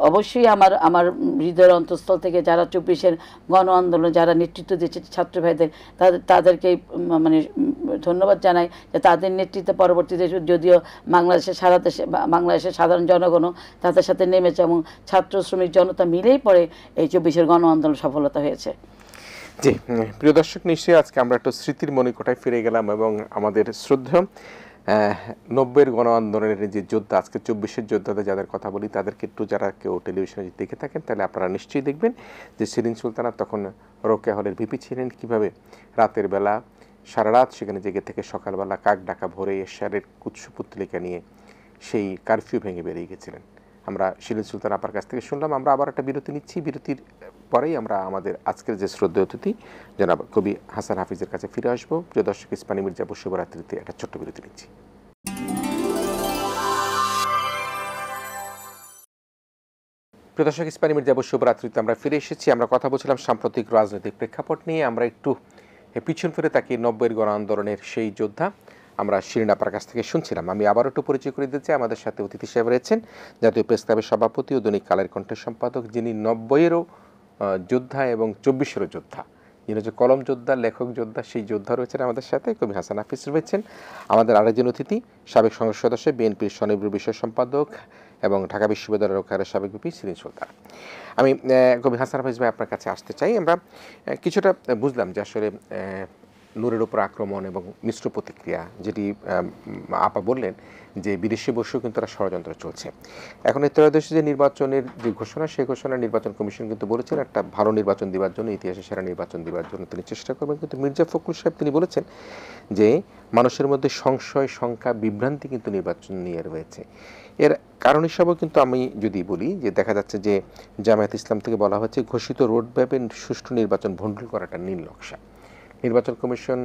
Speaker 2: অবশ্যই আমার হৃদয়ের অন্তঃস্থল থেকে যারা 24-এর গণ আন্দোলন যারা নেতৃত্ব দিয়েছে ছাত্র ভাইদের, তাদেরকে মানে ধন্যবাদ জানাই যে তাদের নেতৃত্বে পরবর্তীতে যদিও বাংলাদেশের সাধারণ জনগণও তাদের সাথে নেমেছে, এবং ছাত্র শ্রমিক জনতা মিলেই পরে এই 24-এর গণ আন্দোলন সফলতা হয়েছে।
Speaker 1: জি, প্রিয় দর্শক, নিশ্চয়ই আজকে আমরা একটু স্মৃতির মণিকোঠায় ফিরে গেলাম, এবং আমাদের শ্রদ্ধেয় 90-এর গণ আন্দোলনের যে যোদ্ধা, আজকে 24-এর যোদ্ধাদের যাদের কথা বলি, তাদেরকে একটু যারা কেউ টেলিভিশনে দেখে থাকেন, তাহলে আপনারা নিশ্চয়ই দেখবেন যে শিরিন সুলতানা তখন রোকেয়া হলের ভিপি ছিলেন, কীভাবে রাতের বেলা সারা রাত সেখানে জেগে থেকে সকালবেলা কাক ডাকা ভোরে এশারের কুৎসুপুত্লিকা নিয়ে সেই কারফিউ ভেঙে বেরিয়ে গেছিলেন। আমরা শিরিন সুলতান আপার কাছ থেকে শুনলাম। আমরা আবার একটা বিরতি নিচ্ছি, বিরতির পরেই আমরা আমাদের আজকের যে শ্রদ্ধেয় অতিথি জনাব কবি হাসান হাফিজের কাছে ফিরে আসবো। প্রিয় দর্শক, ইস্পানী মির্জাপুর শুভরাত্রিতে একটা ছোট্ট বিরতি নিচ্ছি। প্রিয় দর্শক, ইস্পানী মির্জাপুর শুভরাত্রিতে আমরা ফিরে এসেছি। আমরা কথা বলছিলাম সাম্প্রতিক রাজনৈতিক প্রেক্ষাপট নিয়ে। আমরা একটু পিছন ফিরে তাকিয়ে 90-এর গণ আন্দোলনের সেই যোদ্ধা আমরা শিরিন আপার কাছ থেকে শুনছিলাম। আমি আবার একটু পরিচয় করে দিতে চাই, আমাদের সাথে অতিথি হিসেবে রয়েছেন জাতীয় প্রেস ক্লাবের সভাপতি ও দৈনিক কালের কণ্ঠের সম্পাদক, যিনি 90-এরও যোদ্ধা এবং 24-এরও যোদ্ধা, যিনি হচ্ছে কলম যোদ্ধা, লেখক যোদ্ধা, সেই যোদ্ধা রয়েছেন আমাদের সাথে। কবি হাসান হাফিজ রয়েছেন আমাদের আরেকজন অতিথি, সাবেক সংসদ সদস্য, বিএনপির স্বনির্ভর বিষয় সম্পাদক এবং ঢাকা বিশ্ববিদ্যালয়ের রোকেয়ার সাবেক ভিপি শিরিন সুলতানা। আমি কবি হাসান হাফিজ ভাই আপনার কাছে আসতে চাই। আমরা কিছুটা বুঝলাম যে আসলে নূরের উপর আক্রমণ এবং মিশ্র প্রতিক্রিয়া, যেটি আপা বললেন যে বিদেশে বসেও কিন্তু তারা ষড়যন্ত্র চলছে। এখন এই ত্রয়োদশী যে নির্বাচনের যে ঘোষণা, সেই ঘোষণা নির্বাচন কমিশন কিন্তু বলেছেন একটা ভালো নির্বাচন দেওয়ার জন্য, ইতিহাসে সেরা নির্বাচন দেওয়ার জন্য তিনি চেষ্টা করবেন। কিন্তু মির্জা ফখরুল সাহেব তিনি বলেছেন যে মানুষের মধ্যে সংশয়, শঙ্কা, বিভ্রান্তি কিন্তু নির্বাচন নিয়ে রয়েছে। এর কারণ হিসাবেও কিন্তু আমি যদি বলি যে দেখা যাচ্ছে যে জামায়াত ইসলাম থেকে বলা হচ্ছে ঘোষিত রোডম্যাপে সুষ্ঠু নির্বাচন ভণ্ডুল করাটা নীল নকশা। নির্বাচন কমিশন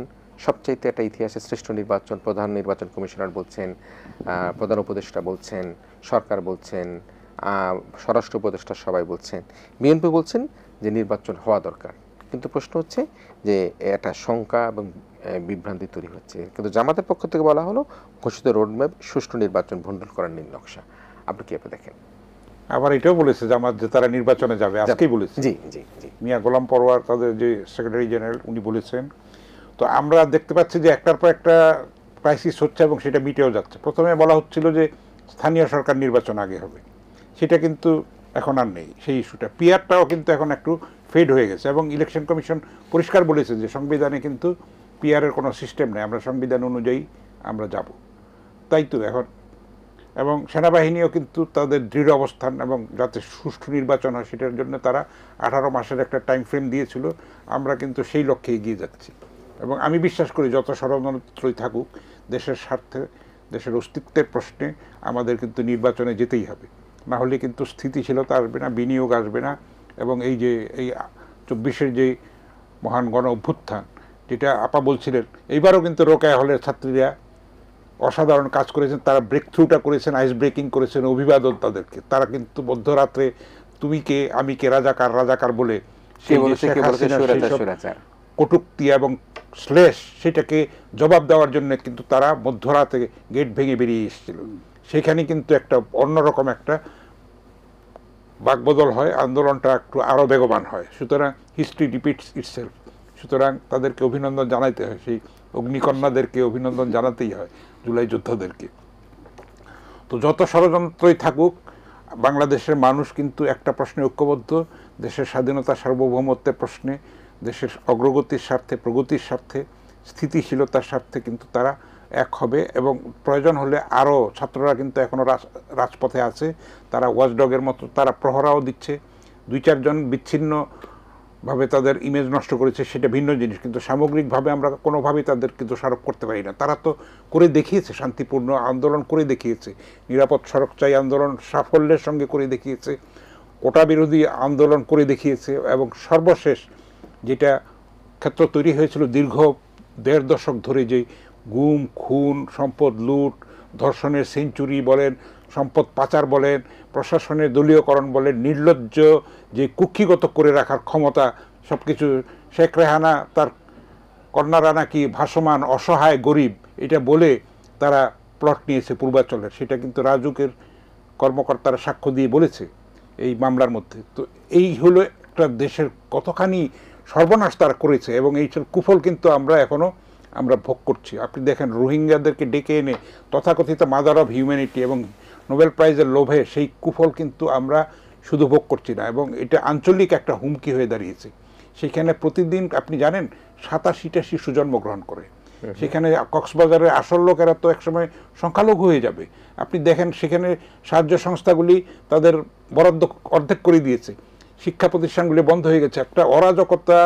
Speaker 1: সবচাইতে একটা ইতিহাসে শ্রেষ্ঠ নির্বাচন, প্রধান নির্বাচন কমিশনার বলছেন, প্রধান উপদেষ্টা বলছেন, সরকার বলছেন, স্বরাষ্ট্র উপদেষ্টা সবাই বলছেন, বিএনপি বলছেন যে নির্বাচন হওয়া দরকার। কিন্তু প্রশ্ন হচ্ছে যে একটা শঙ্কা এবং বিভ্রান্তি তৈরি হচ্ছে। কিন্তু জামাতের পক্ষ থেকে বলা হলো ঘোষিত রোডম্যাপ সুষ্ঠু নির্বাচন ভণ্ডুল করার নীল নকশা। আপনি কি দেখেন?
Speaker 3: আবার এটাও বলেছে জামাত যে তারা নির্বাচনে যাবে, আজকেই বলেছে।
Speaker 1: জি জি জি,
Speaker 3: মিয়া গোলাম পরোয়ার তাদের যে সেক্রেটারি জেনারেল উনি বলেছেন। তো আমরা দেখতে পাচ্ছি যে একটার পর একটা ক্রাইসিস হচ্ছে এবং সেটা মিটেও যাচ্ছে। প্রথমে বলা হচ্ছিল যে স্থানীয় সরকার নির্বাচন আগে হবে, সেটা কিন্তু এখন আর নেই সেই ইস্যুটা। পিআরটাও কিন্তু এখন একটু ফেড হয়ে গেছে, এবং ইলেকশন কমিশন পরিষ্কার বলেছে যে সংবিধানে কিন্তু পিআরের কোনো সিস্টেম নেই, আমরা সংবিধান অনুযায়ী আমরা যাব। তাই তো এখন, এবং সেনাবাহিনীও কিন্তু তাদের দৃঢ় অবস্থান এবং যাতে সুষ্ঠু নির্বাচন হয় সেটার জন্য তারা 18 মাসের একটা টাইম ফ্রেম দিয়েছিল। আমরা কিন্তু সেই লক্ষ্যে এগিয়ে যাচ্ছি। এবং আমি বিশ্বাস করি যত ষড়যন্ত্রই থাকুক দেশের স্বার্থে, দেশের অস্তিত্বের প্রশ্নে আমাদের কিন্তু নির্বাচনে যেতেই হবে, না হলে কিন্তু স্থিতিশীলতা আসবে না, বিনিয়োগ আসবে না। এবং এই যে এই 24-এর যে মহান গণ অভ্যুত্থান, যেটা আপা বলছিলেন, এইবারও কিন্তু রোকেয়া হলের ছাত্রীরা অসাধারণ কাজ করেছেন, তারা ব্রেক থ্রুটা করেছেন, আইস ব্রেকিং করেছেন, অভিবাদন তাদেরকে। তারা কিন্তু মধ্যরাত্রে তুমি কে আমি কে রাজাকার রাজাকার বলে সেই যে শেখ হাসিনার সেইসব কটূক্তি এবং শ্লেষ, সেটাকে জবাব দেওয়ার জন্য কিন্তু তারা মধ্যরাতে গেট ভেঙে বেরিয়ে এসেছিল। সেখানে কিন্তু একটা অন্যরকম একটা বাকবদল হয়, আন্দোলনটা একটু আরও বেগবান হয়। সুতরাং হিস্ট্রি রিপিটস ইটসেলফ। সুতরাং তাদেরকে অভিনন্দন জানাইতে হয়, সেই অগ্নিকন্যাদেরকে অভিনন্দন জানাতেই হয়, জুলাই যোদ্ধাদেরকে। তো যত ষড়যন্ত্রই থাকুক, বাংলাদেশের মানুষ কিন্তু একটা প্রশ্নে ঐক্যবদ্ধ, দেশের স্বাধীনতা সার্বভৌমত্বের প্রশ্নে, দেশের অগ্রগতির স্বার্থে, প্রগতির স্বার্থে, স্থিতিশীলতার স্বার্থে কিন্তু তারা এক হবে। এবং প্রয়োজন হলে আরও ছাত্ররা কিন্তু এখনও রাজপথে আছে, তারা ওয়াচডগের মতো তারা প্রহরাও দিচ্ছে। 2-4 জন বিচ্ছিন্নভাবে তাদের ইমেজ নষ্ট করেছে, সেটা ভিন্ন জিনিস, কিন্তু সামগ্রিকভাবে আমরা কোনোভাবেই তাদেরকে দোষারোপ করতে পারি না। তারা তো করে দেখিয়েছে, শান্তিপূর্ণ আন্দোলন করে দেখিয়েছে, নিরাপদ সড়ক চাই আন্দোলন সাফল্যের সঙ্গে করে দেখিয়েছে, কোটা বিরোধী আন্দোলন করে দেখিয়েছে, এবং সর্বশেষ যেটা ক্ষেত্র তৈরি হয়েছিল দীর্ঘ 1.5 দশক ধরে, যে গুম খুন, সম্পদ লুট, ধর্ষণের সেঞ্চুরি বলেন, সম্পদ পাচার বলেন, প্রশাসনের দলীয়করণ বলেন, নির্লজ্জ যে কুক্ষিগত করে রাখার ক্ষমতা সব কিছু। শেখ রেহানা তার কন্যারা নাকি ভাসমান, অসহায়, গরিব, এটা বলে তারা প্লট নিয়েছে পূর্বাঞ্চলের, সেটা কিন্তু রাজুকের কর্মকর্তারা সাক্ষ্য দিয়ে বলেছে এই মামলার মধ্যে। তো এই হলো একটা দেশের কতখানি সর্বনাশ তারা করেছে, এবং এই কুফল কিন্তু আমরা ভোগ করছি। আপনি দেখেন রোহিঙ্গাদেরকে ডেকে এনে তথাকথিত মাদার অফ হিউম্যানিটি এবং নোবেল প্রাইজের লোভে সেই কুফল কিন্তু আমরা শুধু ভোগ করছি না, এবং এটা আঞ্চলিক একটা হুমকি হয়ে দাঁড়িয়েছে। সেখানে প্রতিদিন আপনি জানেন 87টা শিশু জন্মগ্রহণ করে, সেখানে কক্সবাজারের আসল লোকেরা তো একসময় সংখ্যালঘু হয়ে যাবে। আপনি দেখেন সেখানে সাহায্য সংস্থাগুলি তাদের বরাদ্দ অর্ধেক করে দিয়েছে, শিক্ষা প্রতিষ্ঠানগুলি বন্ধ হয়ে গেছে। একটা অরাজকতা,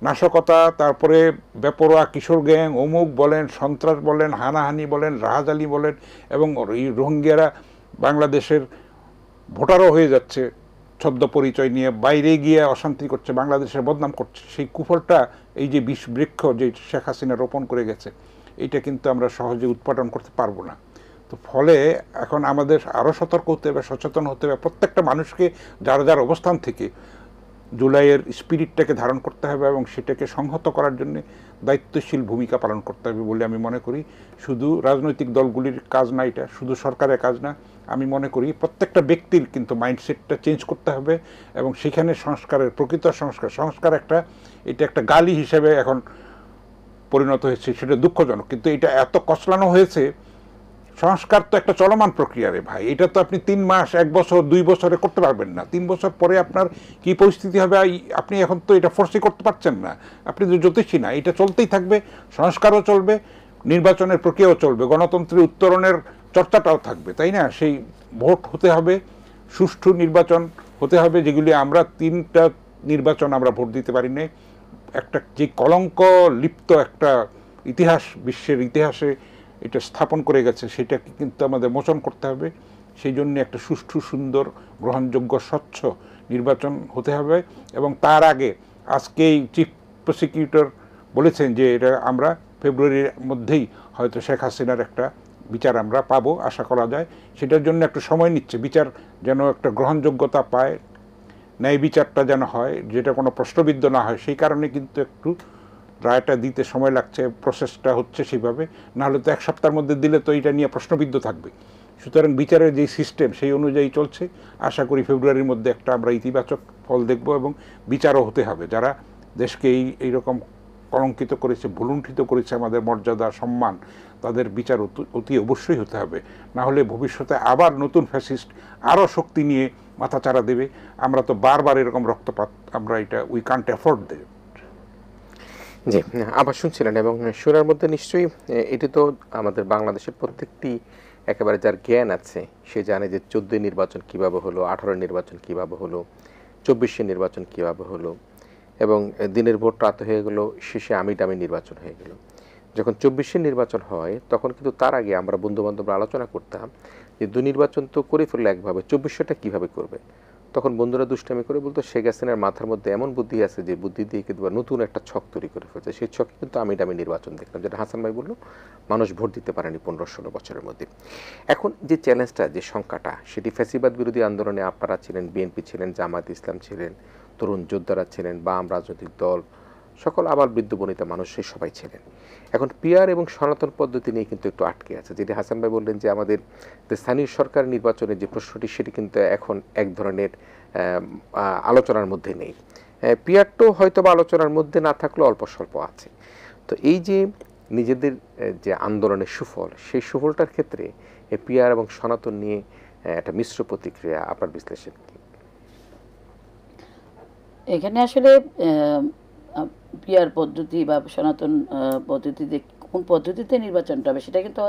Speaker 3: নাশকতা, তারপরে বেপরোয়া কিশোর গ্যাং, অমুক বলেন, সন্ত্রাস বলেন, হানাহানি বলেন, রাহাজালি বলেন, এবং এই রোহিঙ্গারা বাংলাদেশের ভোটারও হয়ে যাচ্ছে ছদ্ম পরিচয় নিয়ে, বাইরে গিয়ে অশান্তি করছে, বাংলাদেশের বদনাম করছে। সেই কুফলটা, এই যে বিষ বৃক্ষ যে শেখ হাসিনা রোপণ করে গেছে, এইটা কিন্তু আমরা সহজে উৎপাদন করতে পারবো না। তো ফলে এখন আমাদের আরও সতর্ক হতে হবে, সচেতন হতে হবে। প্রত্যেকটা মানুষকে যার যার অবস্থান থেকে জুলাইয়ের স্পিরিটটাকে ধারণ করতে হবে, এবং সেটাকে সংহত করার জন্য দায়িত্বশীল ভূমিকা পালন করতে হবে বলে আমি মনে করি। শুধু রাজনৈতিক দলগুলির কাজ না, এটা শুধু সরকারের কাজ না। আমি মনে করি প্রত্যেকটা ব্যক্তির কিন্তু মাইন্ডসেটটা চেঞ্জ করতে হবে, এবং সেখানে সংস্কারের প্রকৃত সংস্কার এটা একটা গালি হিসেবে এখন পরিণত হয়েছে, সেটা দুঃখজনক। কিন্তু এটা এত কচলানো হয়েছে। সংস্কার তো একটা চলমান প্রক্রিয়া রে ভাই, এটা তো আপনি 3 মাস, 1 বছর, 2 বছরে করতে পারবেন না। 3 বছর পরে আপনার কি পরিস্থিতি হবে আপনি এখন তো এটা ফোর্সই করতে পারছেন না, আপনি তো জ্যোতিষী না। এটা চলতেই থাকবে, সংস্কারও চলবে, নির্বাচনের প্রক্রিয়াও চলবে, গণতন্ত্রের উত্তরণের চর্চাটাও থাকবে, তাই না? সেই ভোট হতে হবে, সুষ্ঠু নির্বাচন হতে হবে, যেগুলি আমরা 3টা নির্বাচন আমরা ভোট দিতে পারি না। একটা যে কলঙ্ক লিপ্ত একটা ইতিহাস বিশ্বের ইতিহাসে এটা স্থাপন করে গেছে, সেটাকে কিন্তু আমাদের মোচন করতে হবে। সেই জন্য একটা সুষ্ঠু, সুন্দর, গ্রহণযোগ্য, স্বচ্ছ নির্বাচন হতে হবে। এবং তার আগে আজকেই চিফ প্রসিকিউটর বলেছেন যে এটা আমরা ফেব্রুয়ারির মধ্যেই হয়তো শেখ হাসিনার একটা বিচার আমরা পাবো, আশা করা যায়। সেটার জন্য একটু সময় নিচ্ছে, বিচার যেন একটা গ্রহণযোগ্যতা পায়, ন্যায় বিচারটা যেন হয়, যেটা কোনো প্রশ্নবিদ্ধ না হয়। সেই কারণে কিন্তু একটু রায়টা দিতে সময় লাগছে, প্রসেসটা হচ্ছে সেভাবে। নাহলে তো 1 সপ্তাহের মধ্যে দিলে তো এটা নিয়ে প্রশ্নবিদ্ধ থাকবে। সুতরাং বিচারের যে সিস্টেম সেই অনুযায়ী চলছে। আশা করি ফেব্রুয়ারির মধ্যে একটা আমরা ইতিবাচক ফল দেখব, এবং বিচারও হতে হবে। যারা দেশকে এইরকম কলঙ্কিত করেছে, ভুলুণ্ঠিত করেছে আমাদের মর্যাদা, সম্মান, তাদের বিচার অতি অবশ্যই হতে হবে। না হলে ভবিষ্যতে আবার নতুন ফ্যাসিস্ট আরও শক্তি নিয়ে মাথাচাড়া দেবে। আমরা তো বারবার এরকম রক্তপাত, আমরা এটা উই কান্ট অ্যাফোর্ড দেব।
Speaker 1: জি, আবার শুনছিলেন, এবং শোনার মধ্যে নিশ্চয়ই এটি তো আমাদের বাংলাদেশের প্রত্যেকটি একেবারে যার জ্ঞান আছে সে জানে যে 14 নির্বাচন কিভাবে হলো, 18 নির্বাচন কিভাবে হলো, 24 নির্বাচন কিভাবে হলো, এবং দিনের ভোট রাত হয়ে গেল, শেষে আমিডামি নির্বাচন হয়ে গেল। যখন 24-এর নির্বাচন হয় তখন কিন্তু তার আগে আমরা বন্ধুবান্ধবরা আলোচনা করতাম যে দুই নির্বাচন তো করে ফেললো একভাবে, 2400টা কীভাবে করবে। তখন বন্ধুরা দুষ্টামি করে বলতো শেখ হাসিনার মাথার মধ্যে এমন বুদ্ধি আছে যে বুদ্ধি দিয়ে কিন্তু নতুন একটা ছক তৈরি করে ফেলছে। সেই ছকে কিন্তু আমিডামি নির্বাচন দেখলাম, যেটা হাসান ভাই বললো মানুষ ভোট দিতে পারেনি 15-16 বছরের মধ্যে। এখন যে চ্যালেঞ্জটা, যে সংখ্যাটা, সেটি ফ্যাসিবাদ বিরোধী আন্দোলনে আপনারা ছিলেন, বিএনপি ছিলেন, জামাত ইসলাম ছিলেন, তরুণ যোদ্ধারা ছিলেন, বাম রাজনৈতিক দল, সকল আবার বৃদ্ধ বনিতা মানুষ, সেই সবাই ছিলেন। এখন পিআর এবং সনাতন পদ্ধতি নিয়ে কিন্তু একটু আটকে আছে, যেটি হাসান ভাই বললেন যে আমাদের যে স্থানীয় সরকার নির্বাচনের যে প্রশ্নটি সেটি কিন্তু এখন এক ধরনের আলোচনার মধ্যে নেই। পিআরটাও হয়তো বা আলোচনার মধ্যে না থাকলেও অল্প স্বল্প আছে। তো এই যে নিজেদের যে আন্দোলনের সুফল, সেই সুফলটার ক্ষেত্রে পিআর এবং সনাতন নিয়ে একটা মিশ্র প্রতিক্রিয়া, আপনার বিশ্লেষণ কি?
Speaker 2: এখানে আসলে পিআর পদ্ধতি বা সনাতন পদ্ধতিতে কোন পদ্ধতিতে নির্বাচনটা হবে সেটা কিন্তু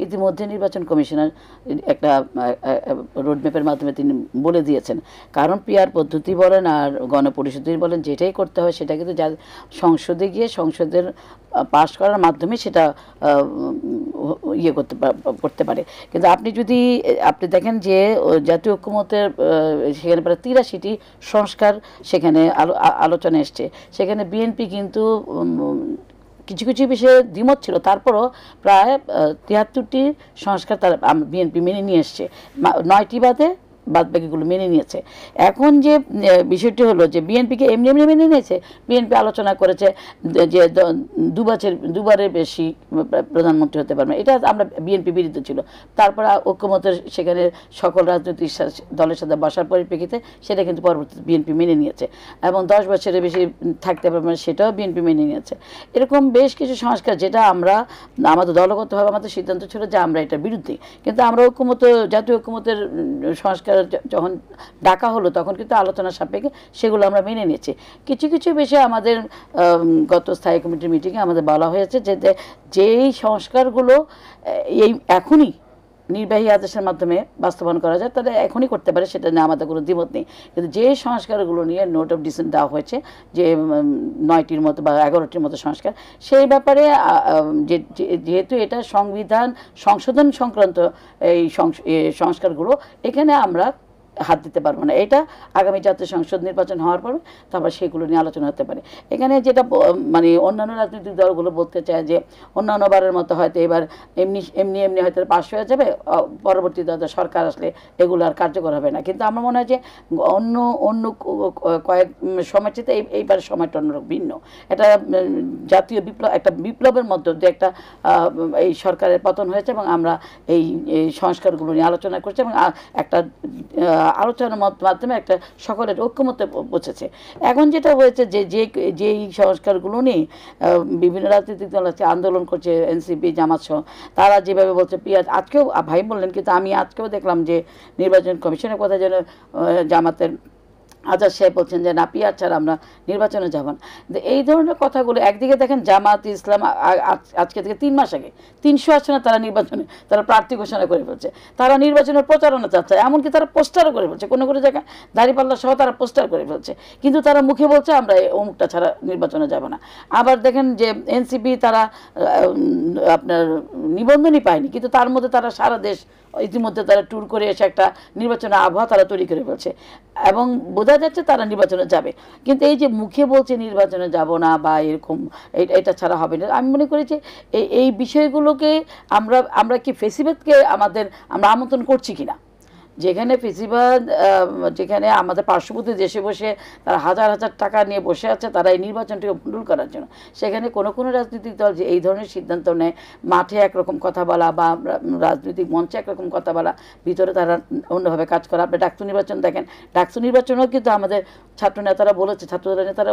Speaker 2: ইতিমধ্যে নির্বাচন কমিশনার একটা রোডম্যাপের মাধ্যমে তিনি বলে দিয়েছেন। কারণ পিআর পদ্ধতি বলেন আর গণপরিষদ বলেন, যেটাই করতে হয় সেটা কিন্তু সংসদে গিয়ে সংসদের পাশ করার মাধ্যমে সেটা করতে পারে। কিন্তু আপনি দেখেন যে জাতীয় ঐক্যমত্যের সেখানে প্রায় 83টি সংস্কার সেখানে আলোচনা এসছে। সেখানে বিএনপি কিন্তু কিছু কিছু বিষয়ে দ্বিমত ছিল, তারপরও প্রায় 73টি সংস্কার তারা বিএনপি মেনে নিয়ে এসছে, 9টি বাদবাকিগুলো মেনে নিয়েছে। এখন যে বিষয়টি হলো যে বিএনপিকে এমনি এমনি মেনে নিয়েছে, বিএনপি আলোচনা করেছে যে দুবারের বেশি প্রধানমন্ত্রী হতে পারবে, এটা আমরা বিএনপি বিরুদ্ধে ছিল। তারপর ঐক্যমতের সেখানে সকল রাজনৈতিক দলের সাথে বসার পরিপ্রেক্ষিতে সেটা কিন্তু পরবর্তীতে বিএনপি মেনে নিয়েছে, এবং 10 বছরের বেশি থাকতে পারবে সেটাও বিএনপি মেনে নিয়েছে। এরকম বেশ কিছু সংস্কার যেটা আমাদের দলগতভাবে আমাদের সিদ্ধান্ত ছিল যে আমরা এটার বিরুদ্ধে, কিন্তু আমরা জাতীয় ঐক্যমতের সংস্কার যখন ডাকা হলো তখন কিন্তু আলোচনা সাপেক্ষে সেগুলো আমরা মেনে নিয়েছি। কিছু কিছু বিষয়ে আমাদের গত স্থায়ী কমিটির মিটিংয়ে আমাদের বলা হয়েছে যে যেই সংস্কারগুলো এখনই নির্বাহী আদেশের মাধ্যমে বাস্তবায়ন করা যায় তাহলে এখনই করতে পারে, সেটা নিয়ে আমাদের কোনো দ্বিমত নেই। কিন্তু যে সংস্কারগুলো নিয়ে নোট অফ ডিসেন্ট দেওয়া হয়েছে, যে 9টির মতো বা 11টির মতো সংস্কার, সেই ব্যাপারে যেহেতু এটা সংবিধান সংশোধন সংক্রান্ত এই সংস্কারগুলো, এখানে আমরা হাত দিতে পারবো না। এটা আগামী জাতীয় সংসদ নির্বাচন হওয়ার পর তারপর সেগুলো নিয়ে আলোচনা হতে পারে। এখানে যেটা মানে অন্যান্য রাজনৈতিক দলগুলো বলতে চায় যে অন্যান্য বারের মতো হয়তো এবার এমনি হয়তো পাশ হয়ে যাবে, পরবর্তীতে হয়তো সরকার আসলে এগুলো আর কার্যকর হবে না। কিন্তু আমার মনে হয় যে অন্য কয়েক সময়ের চেয়ে এইবার সময়টা অন্যরকম ভিন্ন। এটা জাতীয় একটা বিপ্লবের মধ্য দিয়ে একটা এই সরকারের পতন হয়েছে, এবং আমরা এই সংস্কারগুলো নিয়ে আলোচনা করছি, এবং একটা আলোচনার মাধ্যমে একটা সকলের ঐক্যমত্যে পৌঁছেছে। এখন যেটা হয়েছে যেই সংস্কারগুলো নিয়ে বিভিন্ন রাজনৈতিক দল আছে আন্দোলন করছে, এনসিপি, জামাত সহ, তারা যেভাবে বলছে পিয়াজ, আজকেও ভাই বললেন, কিন্তু আমি আজকেও দেখলাম যে নির্বাচন কমিশনের কথা যেন জামাতের আজাদ সাহেব বলছেন যে না, পিয়ার ছাড়া আমরা নির্বাচনে যাব না। এই ধরনের কথাগুলো একদিকে দেখেন জামাত ইসলাম আজকে থেকে 3 মাস আগে 300 আসনে তারা প্রার্থী ঘোষণা করে ফেলছে, তারা নির্বাচনের প্রচারণা চাচ্ছে, এমনকি তারা পোস্টারও করে ফেলছে, কোনো কোনো জায়গায় দাঁড়িপাল্লা সহ তারা পোস্টার করে ফেলছে, কিন্তু তারা মুখে বলছে আমরা অমুকটা ছাড়া নির্বাচনে যাব না। আবার দেখেন যে এনসিপি তারা আপনার নিবন্ধনই পায়নি, কিন্তু তার মধ্যে তারা সারা দেশ ইতিমধ্যে তারা ট্যুর করে এসে একটা নির্বাচনের আবহাওয়া তারা তৈরি করে ফেলছে, এবং বোঝা যাচ্ছে তারা নির্বাচনে যাবে। কিন্তু এই যে মুখে বলছে নির্বাচনে যাব না বা এরকম এটা ছাড়া হবে না, আমি মনে করি যে এই বিষয়গুলোকে আমরা কি ফেসিবাদকে আমরা আমন্ত্রণ করছি কিনা। যেখানে ফেসিবাদ, যেখানে আমাদের পার্শ্ববর্তী দেশে বসে তারা হাজার হাজার টাকা নিয়ে বসে আছে তারা এই নির্বাচনটিকে ভণ্ডুল করার জন্য, সেখানে কোনো রাজনৈতিক দল যে এই ধরনের সিদ্ধান্ত নেয়, মাঠে একরকম কথা বলা বা রাজনৈতিক মঞ্চে একরকম কথা বলা, ভিতরে তারা অন্যভাবে কাজ করা। আপনি ডাকসু নির্বাচন দেখেন, ডাকসু নির্বাচনেও কিন্তু আমাদের ছাত্র নেতারা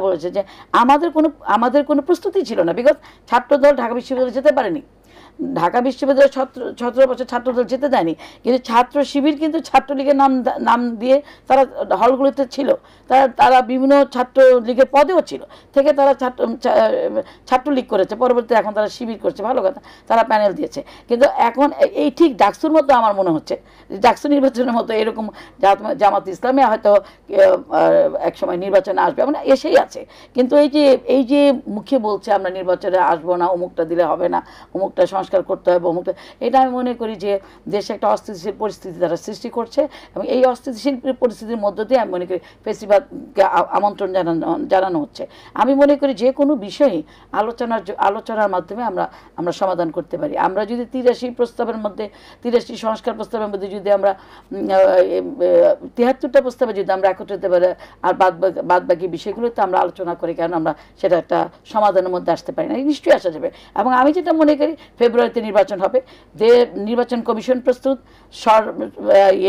Speaker 2: বলেছে যে আমাদের কোনো প্রস্তুতি ছিল না, বিকজ ছাত্রদল ঢাকা বিশ্ববিদ্যালয়ে যেতে পারেনি, ঢাকা বিশ্ববিদ্যালয়ের 17 বছর ছাত্রদল যেতে দেয়নি, কিন্তু ছাত্র শিবির কিন্তু ছাত্রলীগের নাম দিয়ে তারা হলগুলোতে ছিল, তারা বিভিন্ন ছাত্রলীগের পদেও ছিল, থেকে তারা ছাত্রলীগ করেছে, পরবর্তীতে এখন তারা শিবির করছে, ভালো কথা, তারা প্যানেল দিয়েছে। কিন্তু এখন এই ঠিক ডাকসুর মতো আমার মনে হচ্ছে, ডাকসু নির্বাচনের মতো এরকম জামাত ইসলামে হয়তো এক সময় নির্বাচনে আসবে, মানে এসেই আছে। কিন্তু এই যে মুখে বলছে আমরা নির্বাচনে আসবো না, অমুকটা দিলে হবে না, অমুকটা সংস্কার করতে হবে, অমুকটা, এটা আমি মনে করি যে দেশে একটা অস্থিতিশীল পরিস্থিতি তারা সৃষ্টি করছে, এবং এই অস্থিতিশীল পরিস্থিতির মধ্য দিয়ে আমি মনে করি ফেসিবাদকে আমন্ত্রণ জানানো হচ্ছে। আমি মনে করি যে কোনো বিষয়েই আলোচনার মাধ্যমে আমরা সমাধান করতে পারি। আমরা যদি 83 প্রস্তাবের মধ্যে 83 সংস্কার প্রস্তাবের মধ্যে যদি আমরা 73টা প্রস্তাবে যদি আমরা একত্রিত পারি, আর বাদ বাকি বিষয়গুলোতে আমরা আলোচনা করি, কারণ আমরা সেটা একটা সমাধানের মধ্যে আসতে পারি না, নিশ্চয়ই আসা যাবে। এবং আমি যেটা মনে করি ফেব্রুয়ারিতে নির্বাচন হবে, নির্বাচন কমিশন প্রস্তুত,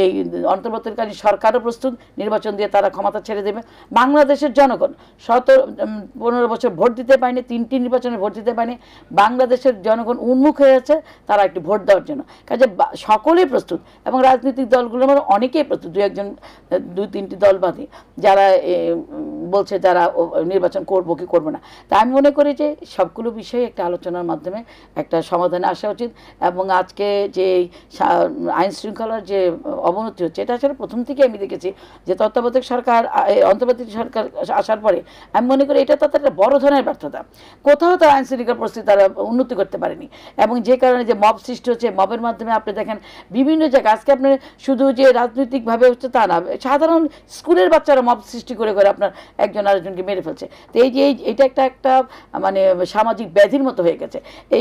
Speaker 2: এই অন্তর্বর্তীকালীন সরকারও প্রস্তুত, নির্বাচন দিয়ে তারা ক্ষমতা ছেড়ে দেবে। বাংলাদেশের জনগণ 15 বছর ভোট দিতে পারেনি, 3টি নির্বাচনে ভোট দিতে পারেনি, বাংলাদেশের জনগণ উন্মুখ হয়েছে তারা একটি ভোট দেওয়ার জন্য, কাজে সকলেই প্রস্তুত, এবং রাজনৈতিক দলগুলোর মধ্যে অনেকেই প্রস্তুত, 2-3টি দল বাদে, যারা বলছে যারা নির্বাচন করবো কি করবো না। তা আমি মনে করি যে সবগুলো বিষয়ে একটা আলোচনার মাধ্যমে একটা সমাধানে আসা উচিত। এবং আজকে যে আইন শৃঙ্খলার যে অবনতি হচ্ছে, এটা আসলে প্রথম থেকে আমি দেখেছি যে তত্ত্বাবধায়ক সরকার, অন্তর্বর্তী সরকার আসার পরে আমি মনে করি এটা তাদের একটা বড় ধরনের ব্যর্থতা। কোথাও তারা আইন শৃঙ্খলা পরিস্থিতি তারা উন্নতি করতে পারেনি, এবং যে কারণে যে মব সৃষ্টি হচ্ছে, মবের মাধ্যমে আপনি দেখেন বিভিন্ন জায়গায় আজকে আপনার শুধু যে রাজনৈতিকভাবে হচ্ছে তা না, সাধারণ স্কুলের বাচ্চারা মব সৃষ্টি করে আপনার একজন আরেকজনকে মেরে ফেলছে। তো এটা একটা মানে সামাজিক ব্যাধির মতো হয়ে গেছে।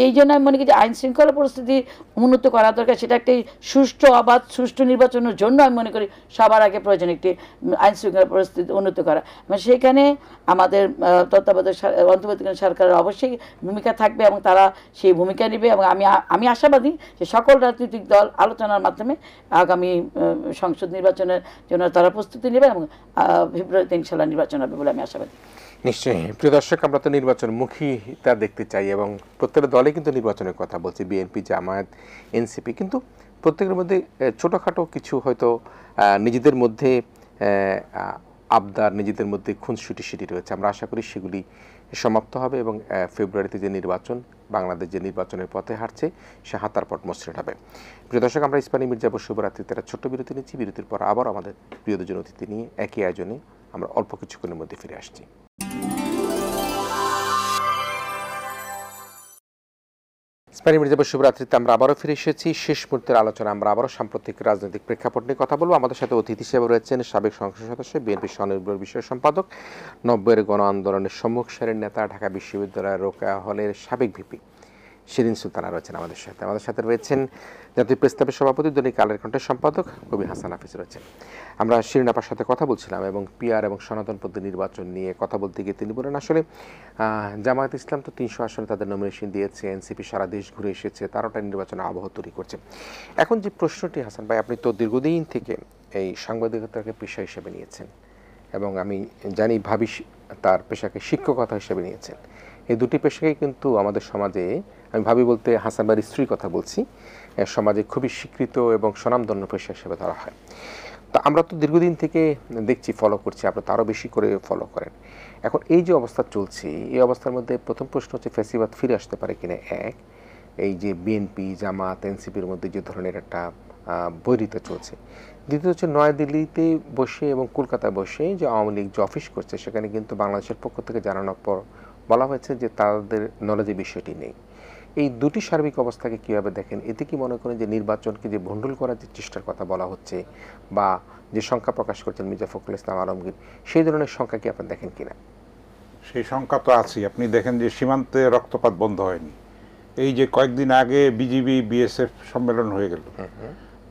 Speaker 2: এই জন্য আমি মনে করি যে আইন শৃঙ্খলা পরিস্থিতি উন্নত করা দরকার, সেটা একটি সুষ্ঠু অবাধ সুষ্ঠু নির্বাচনের জন্য আমি মনে করি সবার আগে প্রয়োজন একটি আইন শৃঙ্খলা পরিস্থিতি উন্নত করা। সেখানে আমাদের তত্ত্বাবধায়ক অন্তর্বর্তীকালীন সরকারের অবশ্যই ভূমিকা থাকবে, এবং তারা সেই ভূমিকা নেবে, এবং আমি আশাবাদী যে সকল রাজনৈতিক দল আলোচনার মাধ্যমে আগামী সংসদ নির্বাচনের জন্য তারা প্রস্তুতি নেবে, এবং ফেব্রুয়ারিতে ইনশাআল্লাহ নির্বাচন হবে বলে আমি আশাবাদী।
Speaker 1: নিশ্চয়ই। প্রিয় দর্শক, আমরা তো নির্বাচনমুখী তা দেখতে চাই, এবং প্রত্যেকটা দলে কিন্তু নির্বাচনের কথা বলছি, বিএনপি, জামায়াত, এনসিপি, কিন্তু প্রত্যেকের মধ্যে ছোটোখাটো কিছু হয়তো নিজেদের মধ্যে আবদার, নিজেদের মধ্যে খুনসুটি রয়েছে। আমরা আশা করি সেগুলি সমাপ্ত হবে, এবং ফেব্রুয়ারিতে যে নির্বাচন, বাংলাদেশ যে নির্বাচনের পথে হাঁটছে, সে হাঁটার পথ মসৃণ হবে। প্রিয় দর্শক, আমরা ইস্পানী মির্জাপুর শুভরাত্রিতে একটা ছোট্ট বিরতি নিচ্ছি। বিরতির পর আবার আমাদের প্রিয় দুজন অতিথি নিয়ে একই আয়োজনে আমরা অল্প কিছুক্ষণের মধ্যে ফিরে আসছি। ইস্পানী মির্জাপুর শুভরাত্রিতে আমরা আবারও ফিরে এসেছি। শেষ মুহূর্তের আলোচনা আমরা আবারও সাম্প্রতিক রাজনৈতিক প্রেক্ষাপট নিয়ে কথা বলবো। আমাদের সাথে অতিথি হিসেবে রয়েছেন সাবেক সংসদ সদস্য, বিএনপি স্বনির্ভর বিষয় সম্পাদক, 90-এর গণ আন্দোলনের সম্মুখ সারির নেতা, ঢাকা বিশ্ববিদ্যালয়ের রোকেয়া হলের সাবেক ভিপি শিরিন সুলতানা রয়েছেন আমাদের সাথে। আমাদের সাথে রয়েছেন জাতীয় প্রেস ক্লাবের সভাপতি, দৈনিক কালের কণ্ঠের সম্পাদক কবি হাসান হাফিজ রয়েছেন। আমরা শিরিন আপার সাথে কথা বলছিলাম, এবং পিআর এবং সনাতন পদ্ধতি নির্বাচন নিয়ে কথা বলতে গিয়ে তিনি বলেন, আসলে জামায়াত ইসলাম তো 300 আসনে তাদের নমিনেশন দিয়েছে, এনসিপি সারা দেশ ঘুরে এসেছে, তারাটা নির্বাচনে আবহ তৈরি করছে। এখন যে প্রশ্নটি, হাসান ভাই, আপনি তো দীর্ঘদিন থেকে এই সাংবাদিকতাকে পেশা হিসেবে নিয়েছেন, এবং আমি জানি ভাবি তার পেশাকে শিক্ষকতা হিসেবে নিয়েছেন। এই দুটি পেশাকেই কিন্তু আমাদের সমাজে, আমি ভাবি বলতে হাসান ভাইয়ের স্ত্রীর কথা বলছি, সমাজে খুবই স্বীকৃত এবং স্বনামধন্য পেশা হিসেবে ধরা হয়। তো আমরা তো দীর্ঘদিন থেকে দেখছি, ফলো করছি, আপনারা তো আরও বেশি করে ফলো করেন। এখন এই যে অবস্থা চলছে, এই অবস্থার মধ্যে প্রথম প্রশ্ন হচ্ছে ফ্যাসিবাদ ফিরে আসতে পারে কিনা। এই যে বিএনপি, জামাত, এনসিপির মধ্যে যে ধরনের একটা বৈরিতা চলছে। দ্বিতীয় হচ্ছে নয়াদিল্লিতে বসে এবং কলকাতায় বসে যে আওয়ামী লীগ যে অফিস করছে, সেখানে কিন্তু বাংলাদেশের পক্ষ থেকে জানানোর পর বলা হয়েছে যে তাদের নলেজে বিষয়টি নেই। এই দুটি সার্বিক অবস্থাকে কীভাবে দেখেন? এতে কি মনে করেন যে নির্বাচনকে যে ভণ্ডুল করার যে চেষ্টার কথা বলা হচ্ছে, বা যে সংখ্যা প্রকাশ করছেন মির্জা ফখরুল ইসলাম আলমগীর, সেই ধরনের সংখ্যা কি আপনি দেখেন কিনা?
Speaker 3: সেই সংখ্যা তো আছেই। আপনি দেখেন যে সীমান্তে রক্তপাত বন্ধ হয়নি। এই যে কয়েকদিন আগে বিজিবি বিএসএফ সম্মেলন হয়ে গেল,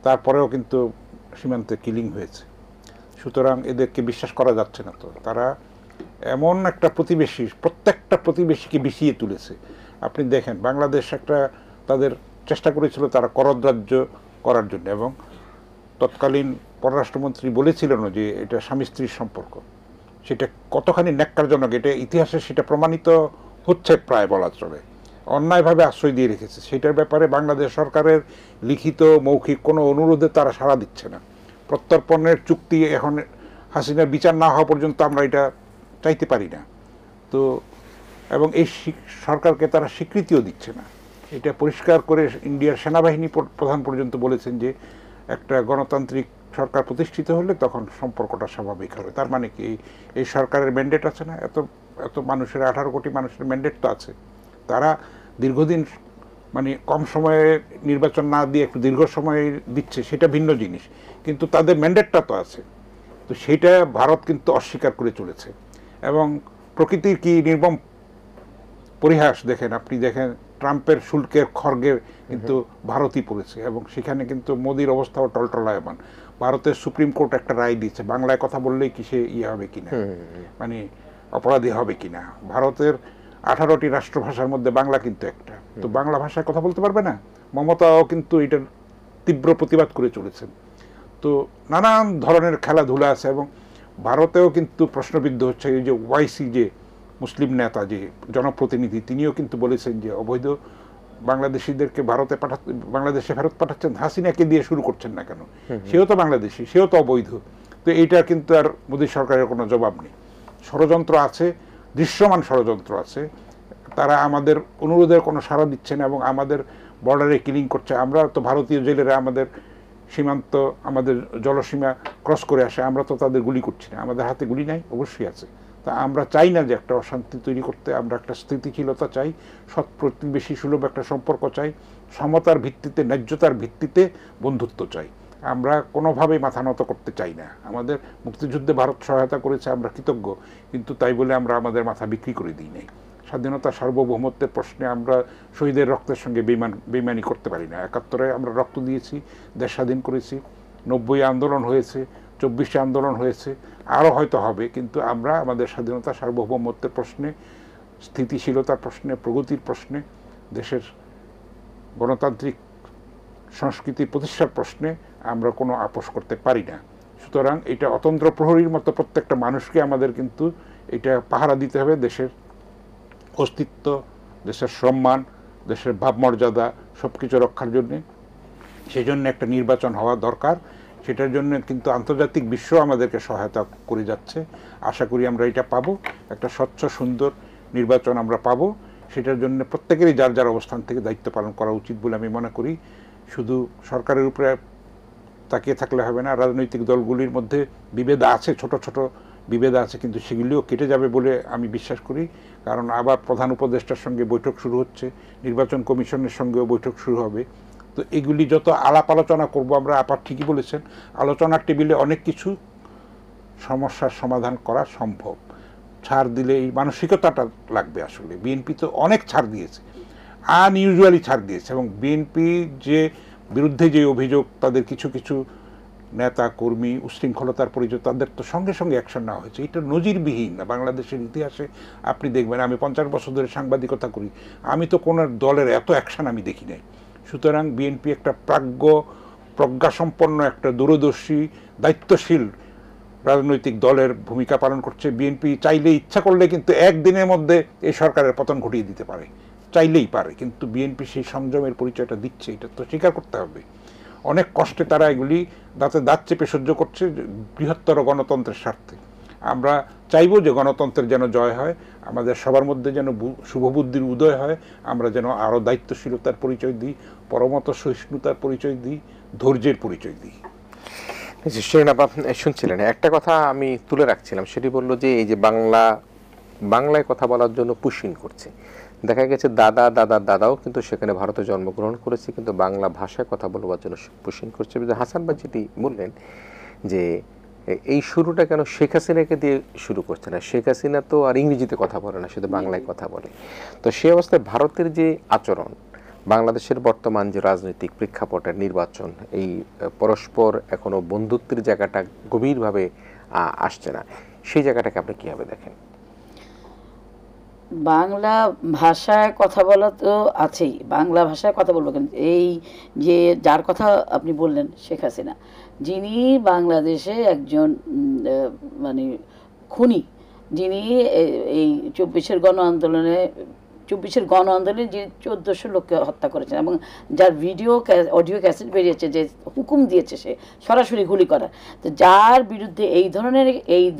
Speaker 3: তারপরেও কিন্তু সীমান্তে কিলিং হয়েছে। সুতরাং এদেরকে বিশ্বাস করা যাচ্ছে না। তো তারা এমন একটা প্রতিবেশী, প্রত্যেকটা প্রতিবেশীকে বিষিয়ে তুলেছে। আপনি দেখেন বাংলাদেশ একটা তাদের চেষ্টা করেছিল তারা করদ্রাজ্য করার জন্য, এবং তৎকালীন পররাষ্ট্রমন্ত্রী বলেছিলেন যে এটা স্বামী স্ত্রীর সম্পর্ক। সেটা কতখানি ন্যাক্কারজনক, এটা ইতিহাসে সেটা প্রমাণিত হচ্ছে প্রায় বলা চলে। অন্যায়ভাবে আশ্রয় দিয়ে রেখেছে, সেটার ব্যাপারে বাংলাদেশ সরকারের লিখিত মৌখিক কোনো অনুরোধে তারা সাড়া দিচ্ছে না। প্রত্যর্পণের চুক্তি এখন হাসিনার বিচার না হওয়া পর্যন্ত আমরা এটা চাইতে পারি না। তো এবং এই সরকারকে তারা স্বীকৃতিও দিচ্ছে না। এটা পরিষ্কার করে ইন্ডিয়ার সেনাবাহিনী প্রধান পর্যন্ত বলেছেন যে একটা গণতান্ত্রিক সরকার প্রতিষ্ঠিত হলে তখন সম্পর্কটা স্বাভাবিক হবে। তার মানে কি এই সরকারের ম্যান্ডেট আছে না, এত এত মানুষের 18 কোটি মানুষের ম্যান্ডেট তো আছে। তারা দীর্ঘদিন মানে কম সময়ে নির্বাচন না দিয়ে একটু দীর্ঘ সময় দিচ্ছে, সেটা ভিন্ন জিনিস, কিন্তু তাদের ম্যান্ডেটটা তো আছে। তো সেটা ভারত কিন্তু অস্বীকার করে চলেছে। এবং প্রকৃতির কি নির্মম পরিহাস দেখেন, আপনি দেখেন ট্রাম্পের শুল্কের খড়গে কিন্তু ভারতই পড়েছে, এবং সেখানে কিন্তু মোদির অবস্থাও টলটলায়মান। ভারতের সুপ্রিম কোর্ট একটা রায় দিয়েছে বাংলায় কথা বললেই কি সে হবে কিনা, মানে অপরাধী হবে কিনা। ভারতের 18টি রাষ্ট্রভাষার মধ্যে বাংলা কিন্তু একটা, তো বাংলা ভাষায় কথা বলতে পারবে না। মমতাও কিন্তু এটার তীব্র প্রতিবাদ করে চলেছেন। তো নানান ধরনের খেলাধুলা আছে, এবং ভারতেও কিন্তু প্রশ্নবিদ্ধ হচ্ছে। এই যে ওয়াইসি যে মুসলিম নেতা, যে জনপ্রতিনিধি, তিনিও কিন্তু বলেছেন যে অবৈধ বাংলাদেশিদেরকে বাংলাদেশে ফেরত পাঠাচ্ছেন, হাসিনাকে দিয়ে শুরু করছেন না কেন? সেও তো বাংলাদেশি, সেও তো অবৈধ। তো এইটা কিন্তু আর মোদী সরকারের কোনো জবাব নেই। ষড়যন্ত্র আছে, দৃশ্যমান ষড়যন্ত্র আছে। তারা আমাদের অনুরোধের কোনো সাড়া দিচ্ছে না এবং আমাদের বর্ডারে কিলিং করছে। আমরা তো ভারতীয় জেলেরা আমাদের সীমান্ত, আমাদের জলসীমা ক্রস করে আসে, আমরা তো তাদের গুলি করছি না। আমাদের হাতে গুলি নাই, অবশ্যই আছে। তা আমরা চাই না যে একটা অশান্তি তৈরি করতে, আমরা একটা স্থিতিশীলতা চাই, সৎ প্রতিবেশী সুলভ একটা সম্পর্ক চাই, সমতার ভিত্তিতে, ন্যায্যতার ভিত্তিতে বন্ধুত্ব চাই। আমরা কোনোভাবেই মাথা নত করতে চাই না। আমাদের মুক্তিযুদ্ধে ভারত সহায়তা করেছে, আমরা কৃতজ্ঞ, কিন্তু তাই বলে আমরা আমাদের মাথা বিক্রি করে দিই নাই। স্বাধীনতা সার্বভৌমত্বের প্রশ্নে আমরা শহীদের রক্তের সঙ্গে বেইমানি করতে পারি না। 71-এ আমরা রক্ত দিয়েছি, দেশ স্বাধীন করেছি, 90-এ আন্দোলন হয়েছে, 24-এ আন্দোলন হয়েছে, আরও হয়তো হবে, কিন্তু আমরা আমাদের স্বাধীনতা সার্বভৌমত্বের প্রশ্নে, স্থিতিশীলতার প্রশ্নে, প্রগতির প্রশ্নে, দেশের গণতান্ত্রিক সংস্কৃতি প্রতিষ্ঠার প্রশ্নে আমরা কোনো আপোষ করতে পারি না। সুতরাং এটা অতন্ত্র প্রহরীর মতো প্রত্যেকটা মানুষকে আমাদের কিন্তু এটা পাহারা দিতে হবে, দেশের অস্তিত্ব, দেশের সম্মান, দেশের ভাবমর্যাদা সব কিছু রক্ষার জন্যে। সেই জন্য একটা নির্বাচন হওয়া দরকার। সেটার জন্য কিন্তু আন্তর্জাতিক বিশ্ব আমাদেরকে সহায়তা করে যাচ্ছে। আশা করি আমরা এটা পাবো, একটা স্বচ্ছ সুন্দর নির্বাচন আমরা পাবো। সেটার জন্য প্রত্যেকেরই যার যার অবস্থান থেকে দায়িত্ব পালন করা উচিত বলে আমি মনে করি। শুধু সরকারের উপরে তাকিয়ে থাকলে হবে না। রাজনৈতিক দলগুলির মধ্যে বিভেদ আছে, ছোট ছোট বিভেদ আছে, কিন্তু সেগুলিও কেটে যাবে বলে আমি বিশ্বাস করি। কারণ আবার প্রধান উপদেষ্টার সঙ্গে বৈঠক শুরু হচ্ছে, নির্বাচন কমিশনের সঙ্গেও বৈঠক শুরু হবে। তো এগুলি যত আলাপ আলোচনা করবো আমরা, আপার ঠিকই বলেছেন, আলোচনার টেবিলে অনেক কিছু সমস্যার সমাধান করা সম্ভব। ছাড় দিলে এই মানসিকতাটা লাগবে। আসলে বিএনপি তো অনেক ছাড় দিয়েছে, আনইউজুয়ালি ছাড় দিয়েছে, এবং বিএনপি যে বিরুদ্ধে যে অভিযোগ, তাদের কিছু কিছু নেতা কর্মী উশৃঙ্খলতার পরিচয়, তাদের তো সঙ্গে সঙ্গে অ্যাকশন নেওয়া হয়েছে। এটা নজিরবিহীন না বাংলাদেশের ইতিহাসে। আপনি দেখবেন, আমি 50 বছর ধরে সাংবাদিকতা করি, আমি তো কোনো দলের এত অ্যাকশন আমি দেখি নাই। সুতরাং বিএনপি একটা প্রজ্ঞাসম্পন্ন, একটা দূরদর্শী, দায়িত্বশীল রাজনৈতিক দলের ভূমিকা পালন করছে। বিএনপি চাইলে, ইচ্ছা করলে কিন্তু একদিনের মধ্যে এই সরকারের পতন ঘটিয়ে দিতে পারে, চাইলেই পারে। কিন্তু বিএনপি সেই সংযমের পরিচয়টা দিচ্ছে, এটা তো স্বীকার করতে হবে। অনেক কষ্টে তারা এগুলি দাঁতে দাঁত চেপে সহ্য করছে বৃহত্তর গণতন্ত্রের স্বার্থে। আমরা চাইব যে গণতন্ত্রের যেন জয় হয়, আমাদের সবার মধ্যে যেন শুভবুদ্ধির উদয় হয়, আমরা যেন আরও দায়িত্বশীলতার পরিচয় দিই, পরমত সহিষ্ণুতার পরিচয় দিই, ধৈর্যের পরিচয় দিই।
Speaker 1: শুনছিলেন, একটা কথা আমি তুলে রাখছিলাম, সেটি বললো যে এই যে বাংলায় কথা বলার জন্য পুশিং করছে। দেখা গেছে দাদাও কিন্তু সেখানে ভারতে জন্মগ্রহণ করেছে, কিন্তু বাংলা ভাষায় কথা বলবার জন্য পুশিং করছে। হাসান ভাই যেটি বললেন যে এই শুরুটা কেন শেখ হাসিনাকে দিয়ে শুরু করছে না? শেখ হাসিনা তো আর ইংরেজিতে কথা বলে না, শুধু বাংলায় কথা বলে। তো সেই অবস্থায় ভারতের যে আচরণ, বাংলাদেশের বর্তমান যে রাজনৈতিক প্রেক্ষাপটের নির্বাচন, এই পরস্পর এখনো বন্ধুত্বের জায়গাটা গভীরভাবে আসছে না, সেই জায়গাটাকে আপনি কীভাবে দেখেন?
Speaker 2: বাংলা ভাষায় কথা বলা তো আছেই, বাংলা ভাষায় কথা বলবো কেন? এই যে যার কথা আপনি বললেন, শেখ হাসিনা, যিনি বাংলাদেশে একজন মানে খুনি, যিনি এই 24-এর গণ আন্দোলনে 24-এর গণ আন্দোলনে যে 1400 লোককে হত্যা করেছেন এবং যার অডিও ক্যাসেট বেরিয়েছে যে হুকুম দিয়েছে সে সরাসরি গুলি করার, তো যার বিরুদ্ধে এই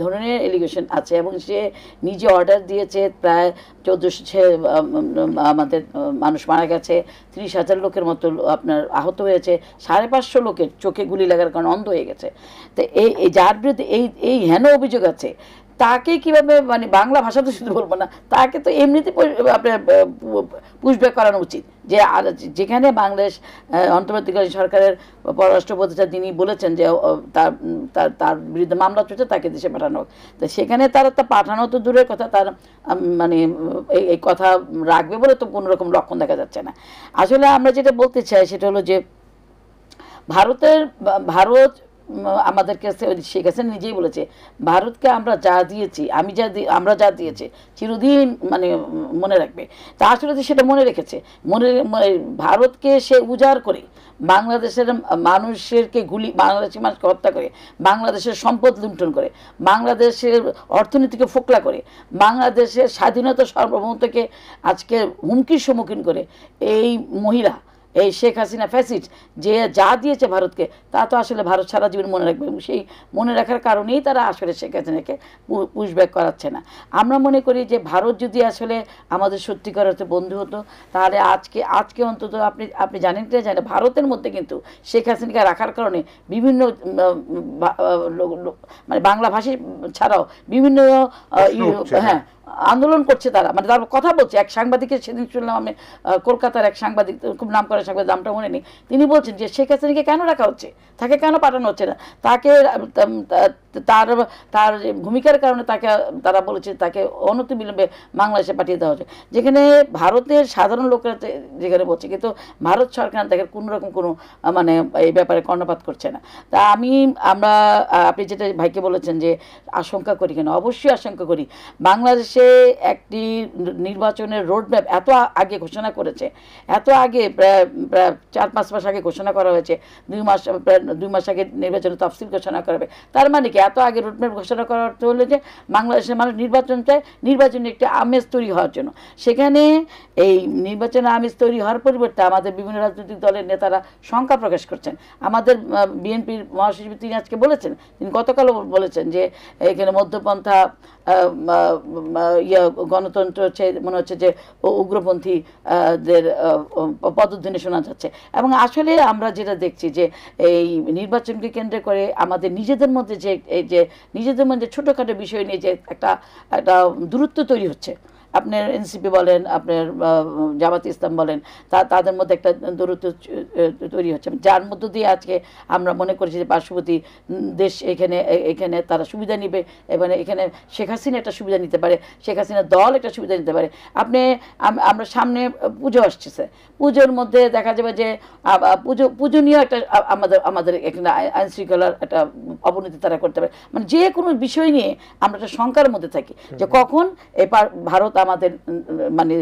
Speaker 2: ধরনের এলিগেশন আছে এবং সে নিজে অর্ডার দিয়েছে, প্রায় 1400 আমাদের মানুষ মারা গেছে, 30,000 লোকের মতো আপনার আহত হয়েছে, 550 লোকের চোখে গুলি লাগার কারণে অন্ধ হয়ে গেছে। তো এই যার বিরুদ্ধে এই হেন অভিযোগ আছে, তাকে কিভাবে মানে বাংলা ভাষা তো শুধু বলবো না, তাকে তো এমনিতে আপনার পুশব্যাক করানো উচিত। যে যেখানে বাংলাদেশ অন্তর্বর্তীকালীন সরকারের পররাষ্ট্র উপদেষ্টা তিনি বলেছেন যে তার বিরুদ্ধে মামলা চলছে, তাকে দেশে পাঠানো হোক, তো সেখানে তারা তা পাঠানো তো দূরের কথা, তার মানে এই কথা রাখবে বলে তো কোনো রকম লক্ষণ দেখা যাচ্ছে না। আসলে আমরা যেটা বলতে চাই সেটা হলো যে ভারত আমাদের কাছে শেখ হাসিনা নিজেই বলেছে, ভারতকে আমরা যা দিয়েছি, আমরা যা দিয়েছি চিরদিন মানে মনে রাখবে। তা আসলে সেটা মনে রেখেছে, ভারতকে সে উজাড় করে বাংলাদেশের বাংলাদেশের মানুষকে হত্যা করে, বাংলাদেশের সম্পদ লুণ্ঠন করে, বাংলাদেশের অর্থনীতিকে ফোকলা করে, বাংলাদেশের স্বাধীনতা সার্বভৌমত্বকে আজকে হুমকির সম্মুখীন করে এই মহিলা, এই শেখ হাসিনা ফ্যাসিস্ট যে যা দিয়েছে ভারতকে, তা তো আসলে ভারত সারা জীবন মনে রাখবে এবং সেই মনে রাখার কারণেই তারা আসলে শেখ হাসিনাকে পুশব্যাক করাচ্ছে না। আমরা মনে করি যে ভারত যদি আসলে আমাদের সত্যিকার অর্থে বন্ধু হতো, তাহলে আজকে অন্তত আপনি জানেন কি জানেন, ভারতের মধ্যে কিন্তু শেখ হাসিনাকে রাখার কারণে বিভিন্ন মানে বাংলাভাষী ছাড়াও বিভিন্ন হ্যাঁ আন্দোলন করছে তারা, মানে তার কথা বলছে। এক সাংবাদিকের সেদিন শুনলাম আমি, কলকাতার এক সাংবাদিক, খুব নাম করা সাংবাদিক, নামটা মনে নেই, তিনি বলছেন যে শেখ হাসিনাকে কেন রাখা হচ্ছে, তাকে কেন পাঠানো হচ্ছে না, তাকে তার ভূমিকার কারণে তারা বলেছে তাকে অনতিবিলম্বে বাংলাদেশে পাঠিয়ে দেওয়া হচ্ছে, যেখানে ভারতের সাধারণ লোকেরা যেখানে বলছে, কিন্তু ভারত সরকার তাকে কোনোরকম কোনো মানে এই ব্যাপারে কর্ণপাত করছে না। তা আপনি যেটা ভাইকে বলেছেন যে আশঙ্কা করি কেন, অবশ্যই আশঙ্কা করি। বাংলাদেশে একটি নির্বাচনের রোডম্যাপ এত আগে ঘোষণা করেছে, এত আগে প্রায় 4-5 মাস আগে ঘোষণা করা হয়েছে, 2 মাস আগে নির্বাচনের তফসিল ঘোষণা করবে। তার মানে কি এত আগে রোডম্যাপ ঘোষণা করার অর্থ হলো যে বাংলাদেশের মানুষ নির্বাচন চায়, নির্বাচনে একটি আমেজ তৈরি হওয়ার জন্য। সেখানে এই নির্বাচনের আমেজ তৈরি হওয়ার পরিবর্তে আমাদের বিভিন্ন রাজনৈতিক দলের নেতারা শঙ্কা প্রকাশ করছেন। আমাদের বিএনপির মহাসচিব তিনি আজকে বলেছেন, তিনি গতকালও বলেছেন যে এখানে মধ্যপন্থা গণতন্ত্র হচ্ছে, মনে হচ্ছে যে উগ্রপন্থীদের পদধ্বনি শোনা যাচ্ছে। এবং আসলে আমরা যেটা দেখছি যে এই নির্বাচনকে কেন্দ্র করে আমাদের নিজেদের মধ্যে যে ছোটোখাটো বিষয় নিয়ে যে একটা দূরত্ব তৈরি হচ্ছে, আপনার এনসিপি বলেন, আপনার জামাত ইসলাম বলেন, তাদের মধ্যে একটা দূরত্ব তৈরি হচ্ছে, যার মধ্য দিয়ে আজকে আমরা মনে করছি যে পার্শ্ববর্তী দেশ এখানে তারা সুবিধা নিবে, এবারে এখানে শেখ হাসিনা একটা সুবিধা নিতে পারে, শেখ হাসিনার দল একটা সুবিধা নিতে পারে। আমরা সামনে পুজো আসছে, পুজোর মধ্যে দেখা যাবে যে পূজনীয় একটা আমাদের এখানে আইন শৃঙ্খলার একটা অবনতি তারা করতে পারে। মানে যে কোনো বিষয় নিয়ে আমরা একটা শঙ্কার মধ্যে থাকি যে কখন ভারত আমাদের মানে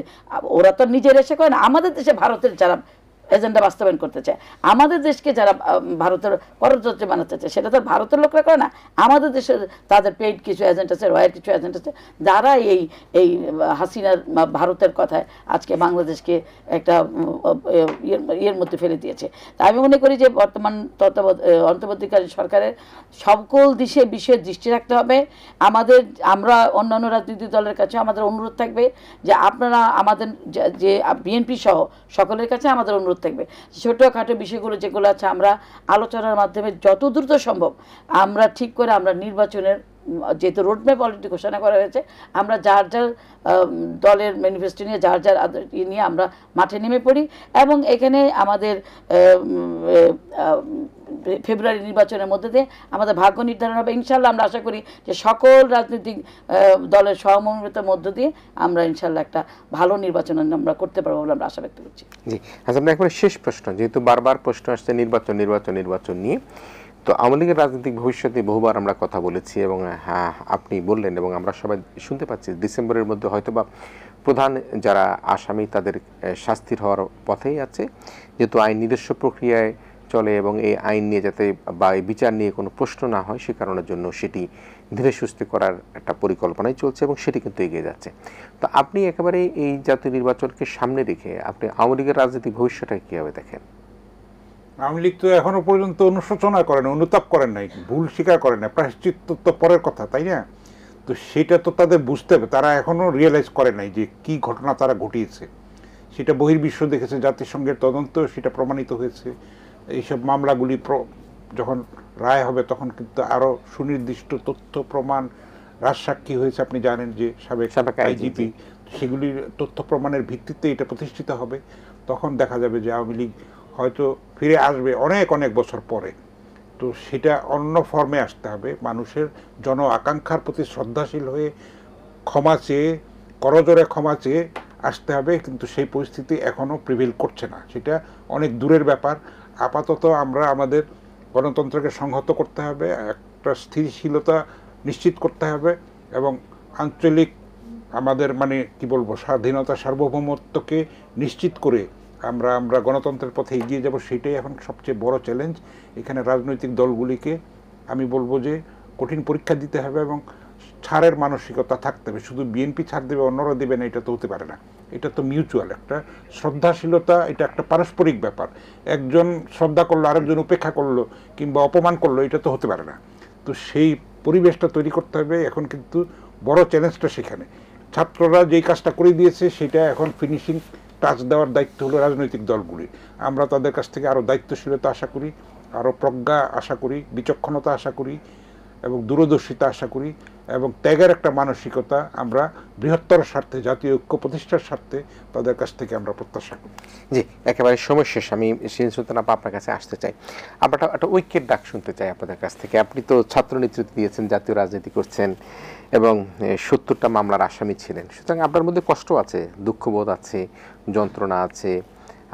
Speaker 2: ওরা তো নিজের এসে করে না, আমাদের দেশে ভারতের যারা এজেন্ডা বাস্তবায়ন করতে চায়, আমাদের দেশকে যারা ভারতের পররাষ্ট্র বানাতে চায়, সেটা তো ভারতের লোকরা করে না, আমাদের দেশে তাদের পেইড কিছু এজেন্ট আছে, রয়ের কিছু এজেন্ট আছে, যারা এই হাসিনার ভারতের কথায় আজকে বাংলাদেশকে একটা ইয়ের মধ্যে ফেলে দিয়েছে। তাই আমি মনে করি যে বর্তমান অন্তর্বর্তীকালীন সরকারের সকল বিষয়ে দৃষ্টি রাখতে হবে। আমরা অন্যান্য রাজনৈতিক দলের কাছে আমাদের অনুরোধ থাকবে যে আপনারা আমাদের যে বিএনপি সহ সকলের কাছে আমাদের অনুরোধ থাকবে, ছোটোখাটো বিষয়গুলো যেগুলো আছে আমরা আলোচনার মাধ্যমে যত দ্রুত সম্ভব আমরা ঠিক করে আমরা নির্বাচনের, যেহেতু রোডম্যাপ অলরেডি ঘোষণা করা হয়েছে, আমরা যার দলের ম্যানিফেস্টো নিয়ে যার নিয়ে আমরা মাঠে নেমে পড়ি এবং এখানে আমাদের ফেব্রুয়ারি নির্বাচনের মধ্যে দিয়ে আমাদের ভাগ্য নির্ধারণ হবে। ইনশাল্লাহ আমরা আশা করি যে সকল রাজনৈতিক দলের সহমর্মিতার মধ্য দিয়ে আমরা ইনশাল্লাহ একটা ভালো নির্বাচন আমরা করতে পারবো বলে আমরা আশা ব্যক্ত করছি।
Speaker 1: জি, আচ্ছা, একবারে শেষ প্রশ্ন, যেহেতু বারবার প্রশ্ন আসছে নির্বাচন নিয়ে, তো আওয়ামী লীগের রাজনৈতিক ভবিষ্যতে বহুবার আমরা কথা বলেছি এবং হ্যাঁ আপনি বললেন এবং আমরা সবাই শুনতে পাচ্ছি ডিসেম্বরের মধ্যে হয়তোবা প্রধান যারা আসামি তাদের শাস্তির হওয়ার পথেই আছে, যেহেতু আইন নিজস্ব প্রক্রিয়ায় চলে এবং এই আইন নিয়ে যাতে বা এই বিচার নিয়ে কোনো প্রশ্ন না হয় সে কারণের জন্য সেটি ধীরে সুস্থে করার একটা পরিকল্পনাই চলছে এবং সেটি কিন্তু এগিয়ে যাচ্ছে। তো আপনি একেবারে এই জাতীয় নির্বাচনকে সামনে রেখে আপনি আওয়ামী লীগের রাজনীতিক ভবিষ্যৎটাকে কীভাবে দেখেন?
Speaker 3: আওয়ামী লীগ তো এখনো পর্যন্ত অনুশোচনা করেন, অনুতাপ করেন নাই, ভুল স্বীকার করেন না, প্রায়শ্চিত্ত তো পরের কথা, তাই না? তো সেটা তো তাদের বুঝতে হবে, তারা এখনো রিয়েলাইজ করে নাই যে কি ঘটনা তারা ঘটিয়েছে। সেটা বহির্বিশ্ব দেখেছে, জাতিসংঘের তদন্ত সেটা প্রমাণিত হয়েছে। এইসব মামলাগুলি যখন রায় হবে তখন কিন্তু আরও সুনির্দিষ্ট তথ্য প্রমাণ, রাজসাক্ষী হয়েছে, আপনি জানেন যে সাবেক আইজিপি, সেগুলির তথ্য প্রমাণের ভিত্তিতে এটা প্রতিষ্ঠিত হবে। তখন দেখা যাবে যে আওয়ামী লীগ হয়তো ফিরে আসবে অনেক অনেক বছর পরে। তো সেটা অন্য ফর্মে আসতে হবে, মানুষের জন আকাঙ্ক্ষার প্রতি শ্রদ্ধাশীল হয়ে ক্ষমা চেয়ে, করজোরে ক্ষমা চেয়ে আসতে হবে। কিন্তু সেই পরিস্থিতি এখনও প্রিভেল করছে না, সেটা অনেক দূরের ব্যাপার। আপাতত আমরা আমাদের গণতন্ত্রকে সংহত করতে হবে, একটা স্থিতিশীলতা নিশ্চিত করতে হবে এবং আঞ্চলিক আমাদের মানে কি বলবো স্বাধীনতা সার্বভৌমত্বকে নিশ্চিত করে আমরা গণতন্ত্রের পথে এগিয়ে যাব। সেটাই এখন সবচেয়ে বড় চ্যালেঞ্জ। এখানে রাজনৈতিক দলগুলিকে আমি বলবো যে কঠিন পরীক্ষা দিতে হবে এবং ছাড়ের মানসিকতা থাকতে হবে। শুধু বিএনপি ছাড় দেবে অন্যরা দেবে না, এটা তো হতে পারে না। এটা তো মিউচুয়াল একটা শ্রদ্ধাশীলতা, এটা একটা পারস্পরিক ব্যাপার। একজন শ্রদ্ধা করলো, আরেকজন উপেক্ষা করলো কিংবা অপমান করলো, এটা তো হতে পারে না। তো সেই পরিবেশটা তৈরি করতে হবে। এখন কিন্তু বড় চ্যালেঞ্জটা সেখানে। ছাত্ররা যেই কাজটা করে দিয়েছে সেটা এখন ফিনিশিং টাচ দেওয়ার দায়িত্ব হলো রাজনৈতিক দলগুলির। আমরা তাদের কাছ থেকে আরও দায়িত্বশীলতা আশা করি, আরও প্রজ্ঞা আশা করি, বিচক্ষণতা আশা করি এবং দূরদর্শিতা আশা করি এবং ত্যাগের একটা মানসিকতা আমরা বৃহত্তর স্বার্থে, জাতীয় ঐক্য প্রতিষ্ঠার স্বার্থে তাদের কাছ থেকে আমরা প্রত্যাশা করি।
Speaker 1: জি, একেবারে সময় শেষ। আমি শিরিন সুলতান আপা আপনার কাছে আসতে চাই। আমরা একটা ঐক্যের ডাক শুনতে চাই আপনাদের কাছ থেকে। আপনি তো ছাত্র নেতৃত্ব দিয়েছেন, জাতীয় রাজনীতি করছেন এবং 70টা মামলার আসামি ছিলেন। সুতরাং আপনার মধ্যে কষ্ট আছে, দুঃখবোধ আছে, যন্ত্রণা আছে।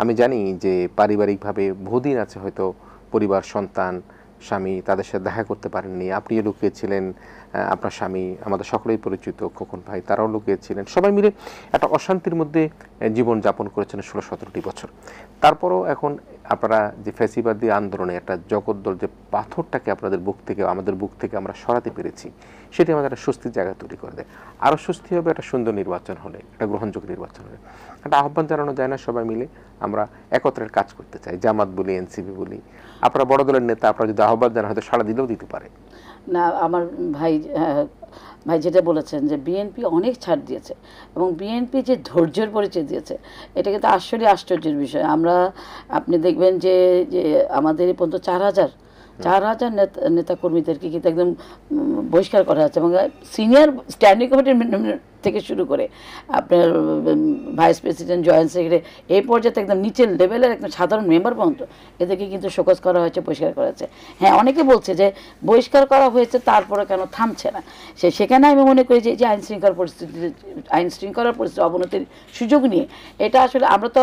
Speaker 1: আমি জানি যে পারিবারিকভাবে বহুদিন আছে হয়তো পরিবার, সন্তান, স্বামী তাদের সাথে দেখা করতে পারেননি। আপনিও লুকিয়েছিলেন, আপনার স্বামী, আমাদের সকলেই পরিচিত খোকন ভাই, তারাও লুকিয়েছিলেন। সবাই মিলে একটা অশান্তির মধ্যে জীবন যাপন করেছেন 16-17টি বছর। তারপরও এখন আপনারা যে ফ্যাসিবাদী আন্দোলনে একটা জগদ্দল যে পাথরটাকে আপনাদের বুক থেকে, আমাদের বুক থেকে আমরা সরাতে পেরেছি, সেটি আমাদের একটা স্বস্তির জায়গা তৈরি করে দেয়। আরও স্বস্তি হবে একটা সুন্দর নির্বাচন হলে, একটা গ্রহণযোগ্য নির্বাচন হলে। একটা আহ্বান জানানো যায় না, সবাই মিলে আমরা একত্রের কাজ করতে চাই, জামাত বলি, এনসিপি বলি। আপনারা বড় দলের নেতা, আপনারা যদি আহ্বান জানান হয়তো সাড়া দিলেও দিতে পারে
Speaker 2: না। আমার ভাই যেটা বলেছেন যে বিএনপি অনেক ছাড় দিয়েছে এবং বিএনপি যে ধৈর্যের পরিচয় দিয়েছে, এটা কিন্তু আসলে আশ্চর্যের বিষয়। আপনি দেখবেন যে আমাদের এই পর্যন্ত 4,000 নেতাকর্মীদেরকে কিন্তু একদম বহিষ্কার করা হচ্ছে এবং সিনিয়র স্ট্যান্ডিং কমিটির থেকে শুরু করে আপনার ভাইস প্রেসিডেন্ট, জয়েন্ট সেক্রেটারি, এই পর্যায়ে একদম নিচের লেভেলের একদম সাধারণ মেম্বার পর্যন্ত এদেরকে কিন্তু শোকজ করা হয়েছে, বহিষ্কার করা হয়েছে। হ্যাঁ, অনেকে বলছে যে বহিষ্কার করা হয়েছে তারপরে কেন থামছে না। সেখানে আমি মনে করি যে আইন শৃঙ্খলার পরিস্থিতি অবনতির সুযোগ নিয়ে এটা আসলে আমরা তো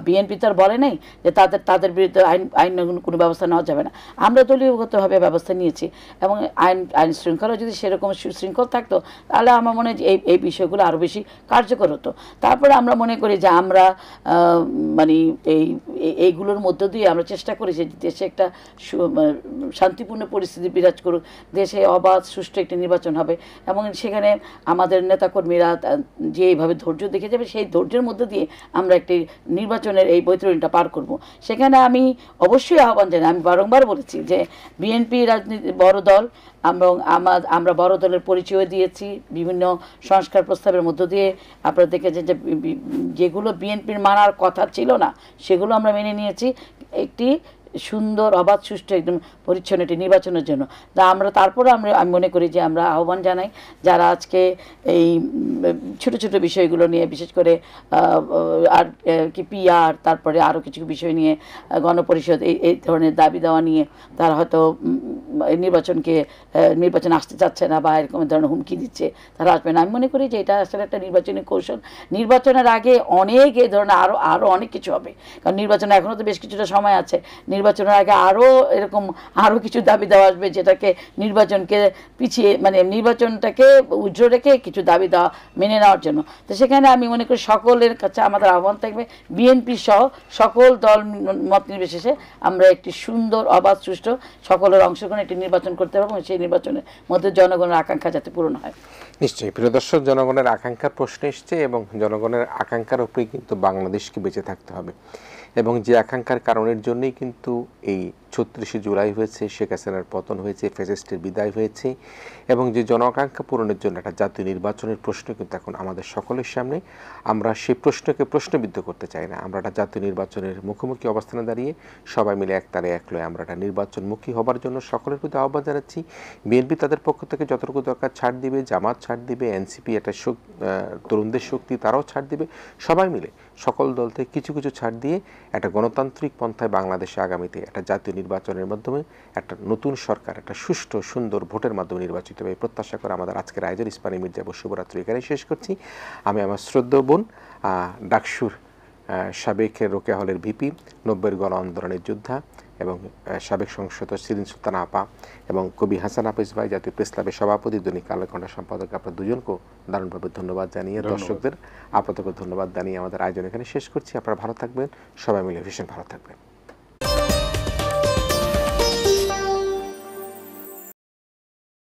Speaker 2: বিএনপি তো আর বলে নাই যে তাদের বিরুদ্ধে আইন কোনো ব্যবস্থা নেওয়া যাবে না। আমরা দলীয়গতভাবে ব্যবস্থা নিয়েছি এবং আইন শৃঙ্খলা যদি সেরকম সুশৃঙ্খল থাকতো তাহলে আমার মনে হয় যে এই বিষয়গুলো আরও বেশি কার্যকর হতো। তারপরে আমরা মনে করি যে আমরা মানে এইগুলোর মধ্য দিয়ে আমরা চেষ্টা করি যে দেশে একটা শান্তিপূর্ণ পরিস্থিতি বিরাজ করুক, দেশে অবাধ সুষ্ঠু একটি নির্বাচন হবে এবং সেখানে আমাদের নেতাকর্মীরা যে এইভাবে ধৈর্য দেখে যাবে, সেই ধৈর্যের মধ্য দিয়ে আমরা একটি নির্বাচনের এই বৈতরণীটা পার করব। সেখানে আমি অবশ্যই আহ্বান জানাই, আমি বারংবার বলেছি যে বিএনপি রাজনীতি বড় দল, আমরা বড় দলের পরিচয় দিয়েছি বিভিন্ন সংস্কার প্রস্তাবের মধ্য দিয়ে। আপনারা দেখেছেন যে যেগুলো বিএনপির মানার কথা ছিল না সেগুলো আমরা মেনে নিয়েছি একটি সুন্দর অবাধ সুষ্ঠু একদম পরিচ্ছন্ন একটি নির্বাচনের জন্য। তারপরে আমি মনে করি যে আমরা আহ্বান জানাই যারা আজকে এই ছোট ছোট বিষয়গুলো নিয়ে, বিশেষ করে আর কি পিআর, তারপরে আরও কিছু বিষয় নিয়ে গণপরিষদ, এই ধরনের দাবি দেওয়া নিয়ে তারা হয়তো নির্বাচন আসতে চাচ্ছে না বা এরকম ধরনের হুমকি দিচ্ছে, তারা আসবে না। আমি মনে করি যে এটা আসলে একটা নির্বাচনী কৌশল। নির্বাচনের আগে অনেক এই ধরনের আরও অনেক কিছু হবে, কারণ নির্বাচনে এখনও তো বেশ কিছুটা সময় আছে। নির্বাচনের আগে এরকম আরও কিছু দাবি দেওয়া আসবে, যেটাকে নির্বাচনকে পিছিয়ে মানে নির্বাচনটাকে উজ্জ্ব রেখে কিছু দাবি দেওয়া মেনে নেওয়ার জন্য। তো সেখানে আমি মনে করি সকলের কাছে আমাদের আহ্বান থাকবে, বিএনপি সহ সকল দল মত নির্বিশেষে আমরা একটি সুন্দর অবাধ সুষ্ঠু সকলের অংশগ্রহণে একটি নির্বাচন করতে পারবো, সেই নির্বাচনের মধ্যে জনগণের আকাঙ্ক্ষা যাতে পূরণ হয়।
Speaker 1: নিশ্চয়ই প্রিয় দর্শক, জনগণের আকাঙ্ক্ষার প্রশ্ন এসছে এবং জনগণের আকাঙ্ক্ষার উপরেই কিন্তু বাংলাদেশকে বেঁচে থাকতে হবে, এবং যে আকাঙ্ক্ষার কারণের জন্যই কিন্তু এই ৩৬শে জুলাই হয়েছে, শেখ হাসিনার পতন হয়েছে, ফ্যাসিস্টের বিদায় হয়েছে, এবং যে জন আকাঙ্ক্ষা পূরণের জন্য একটা জাতীয় নির্বাচনের প্রশ্ন কিন্তু এখন আমাদের সকলের সামনে। আমরা সেই প্রশ্নকে প্রশ্নবিদ্ধ করতে চাই না, আমরা একটা জাতীয় নির্বাচনের মুখোমুখি অবস্থানে দাঁড়িয়ে সবাই মিলে একতারে এক লয়ে আমরা একটা নির্বাচনমুখী হবার জন্য সকলের প্রতি আহ্বান জানাচ্ছি। বিএনপি তাদের পক্ষ থেকে যতটুকু দরকার ছাড় দিবে, জামাত ছাড় দিবে, এনসিপি একটা তরুণদের শক্তি তারাও ছাড় দিবে, সবাই মিলে সকল দল থেকে কিছু কিছু ছাড় দিয়ে একটা গণতান্ত্রিক পন্থায় বাংলাদেশে আগামীতে একটা জাতীয় নির্বাচনের মাধ্যমে একটা নতুন সরকার একটা সুষ্ঠু সুন্দর ভোটের মাধ্যমে নির্বাচিত হবে প্রত্যাশা করে আমাদের আজকের আয়োজন ইস্পানী মির্জা শুভরাত্রি এখানেই শেষ করছি। আমি আমার শ্রদ্ধেয় বোন ডাকসুর সাবেক রোকেয়া হলের ভিপি, ৯০-এর গণ আন্দোলনের যোদ্ধা এবং সাবেক সংসদ শিরিন সুলতান আপা এবং কবি হাসান হাফিজ ভাই, জাতীয় প্রেস ক্লাবের সভাপতি, দৈনিক কালের সম্পাদক, আপনার দুজনকেও দারুণভাবে ধন্যবাদ জানিয়ে, দর্শকদের আপনাদেরকে ধন্যবাদ জানিয়ে আমাদের আয়োজন এখানে শেষ করছি। আপনারা ভালো থাকবেন, সবাই মিলে ভীষণ ভালো থাকবেন।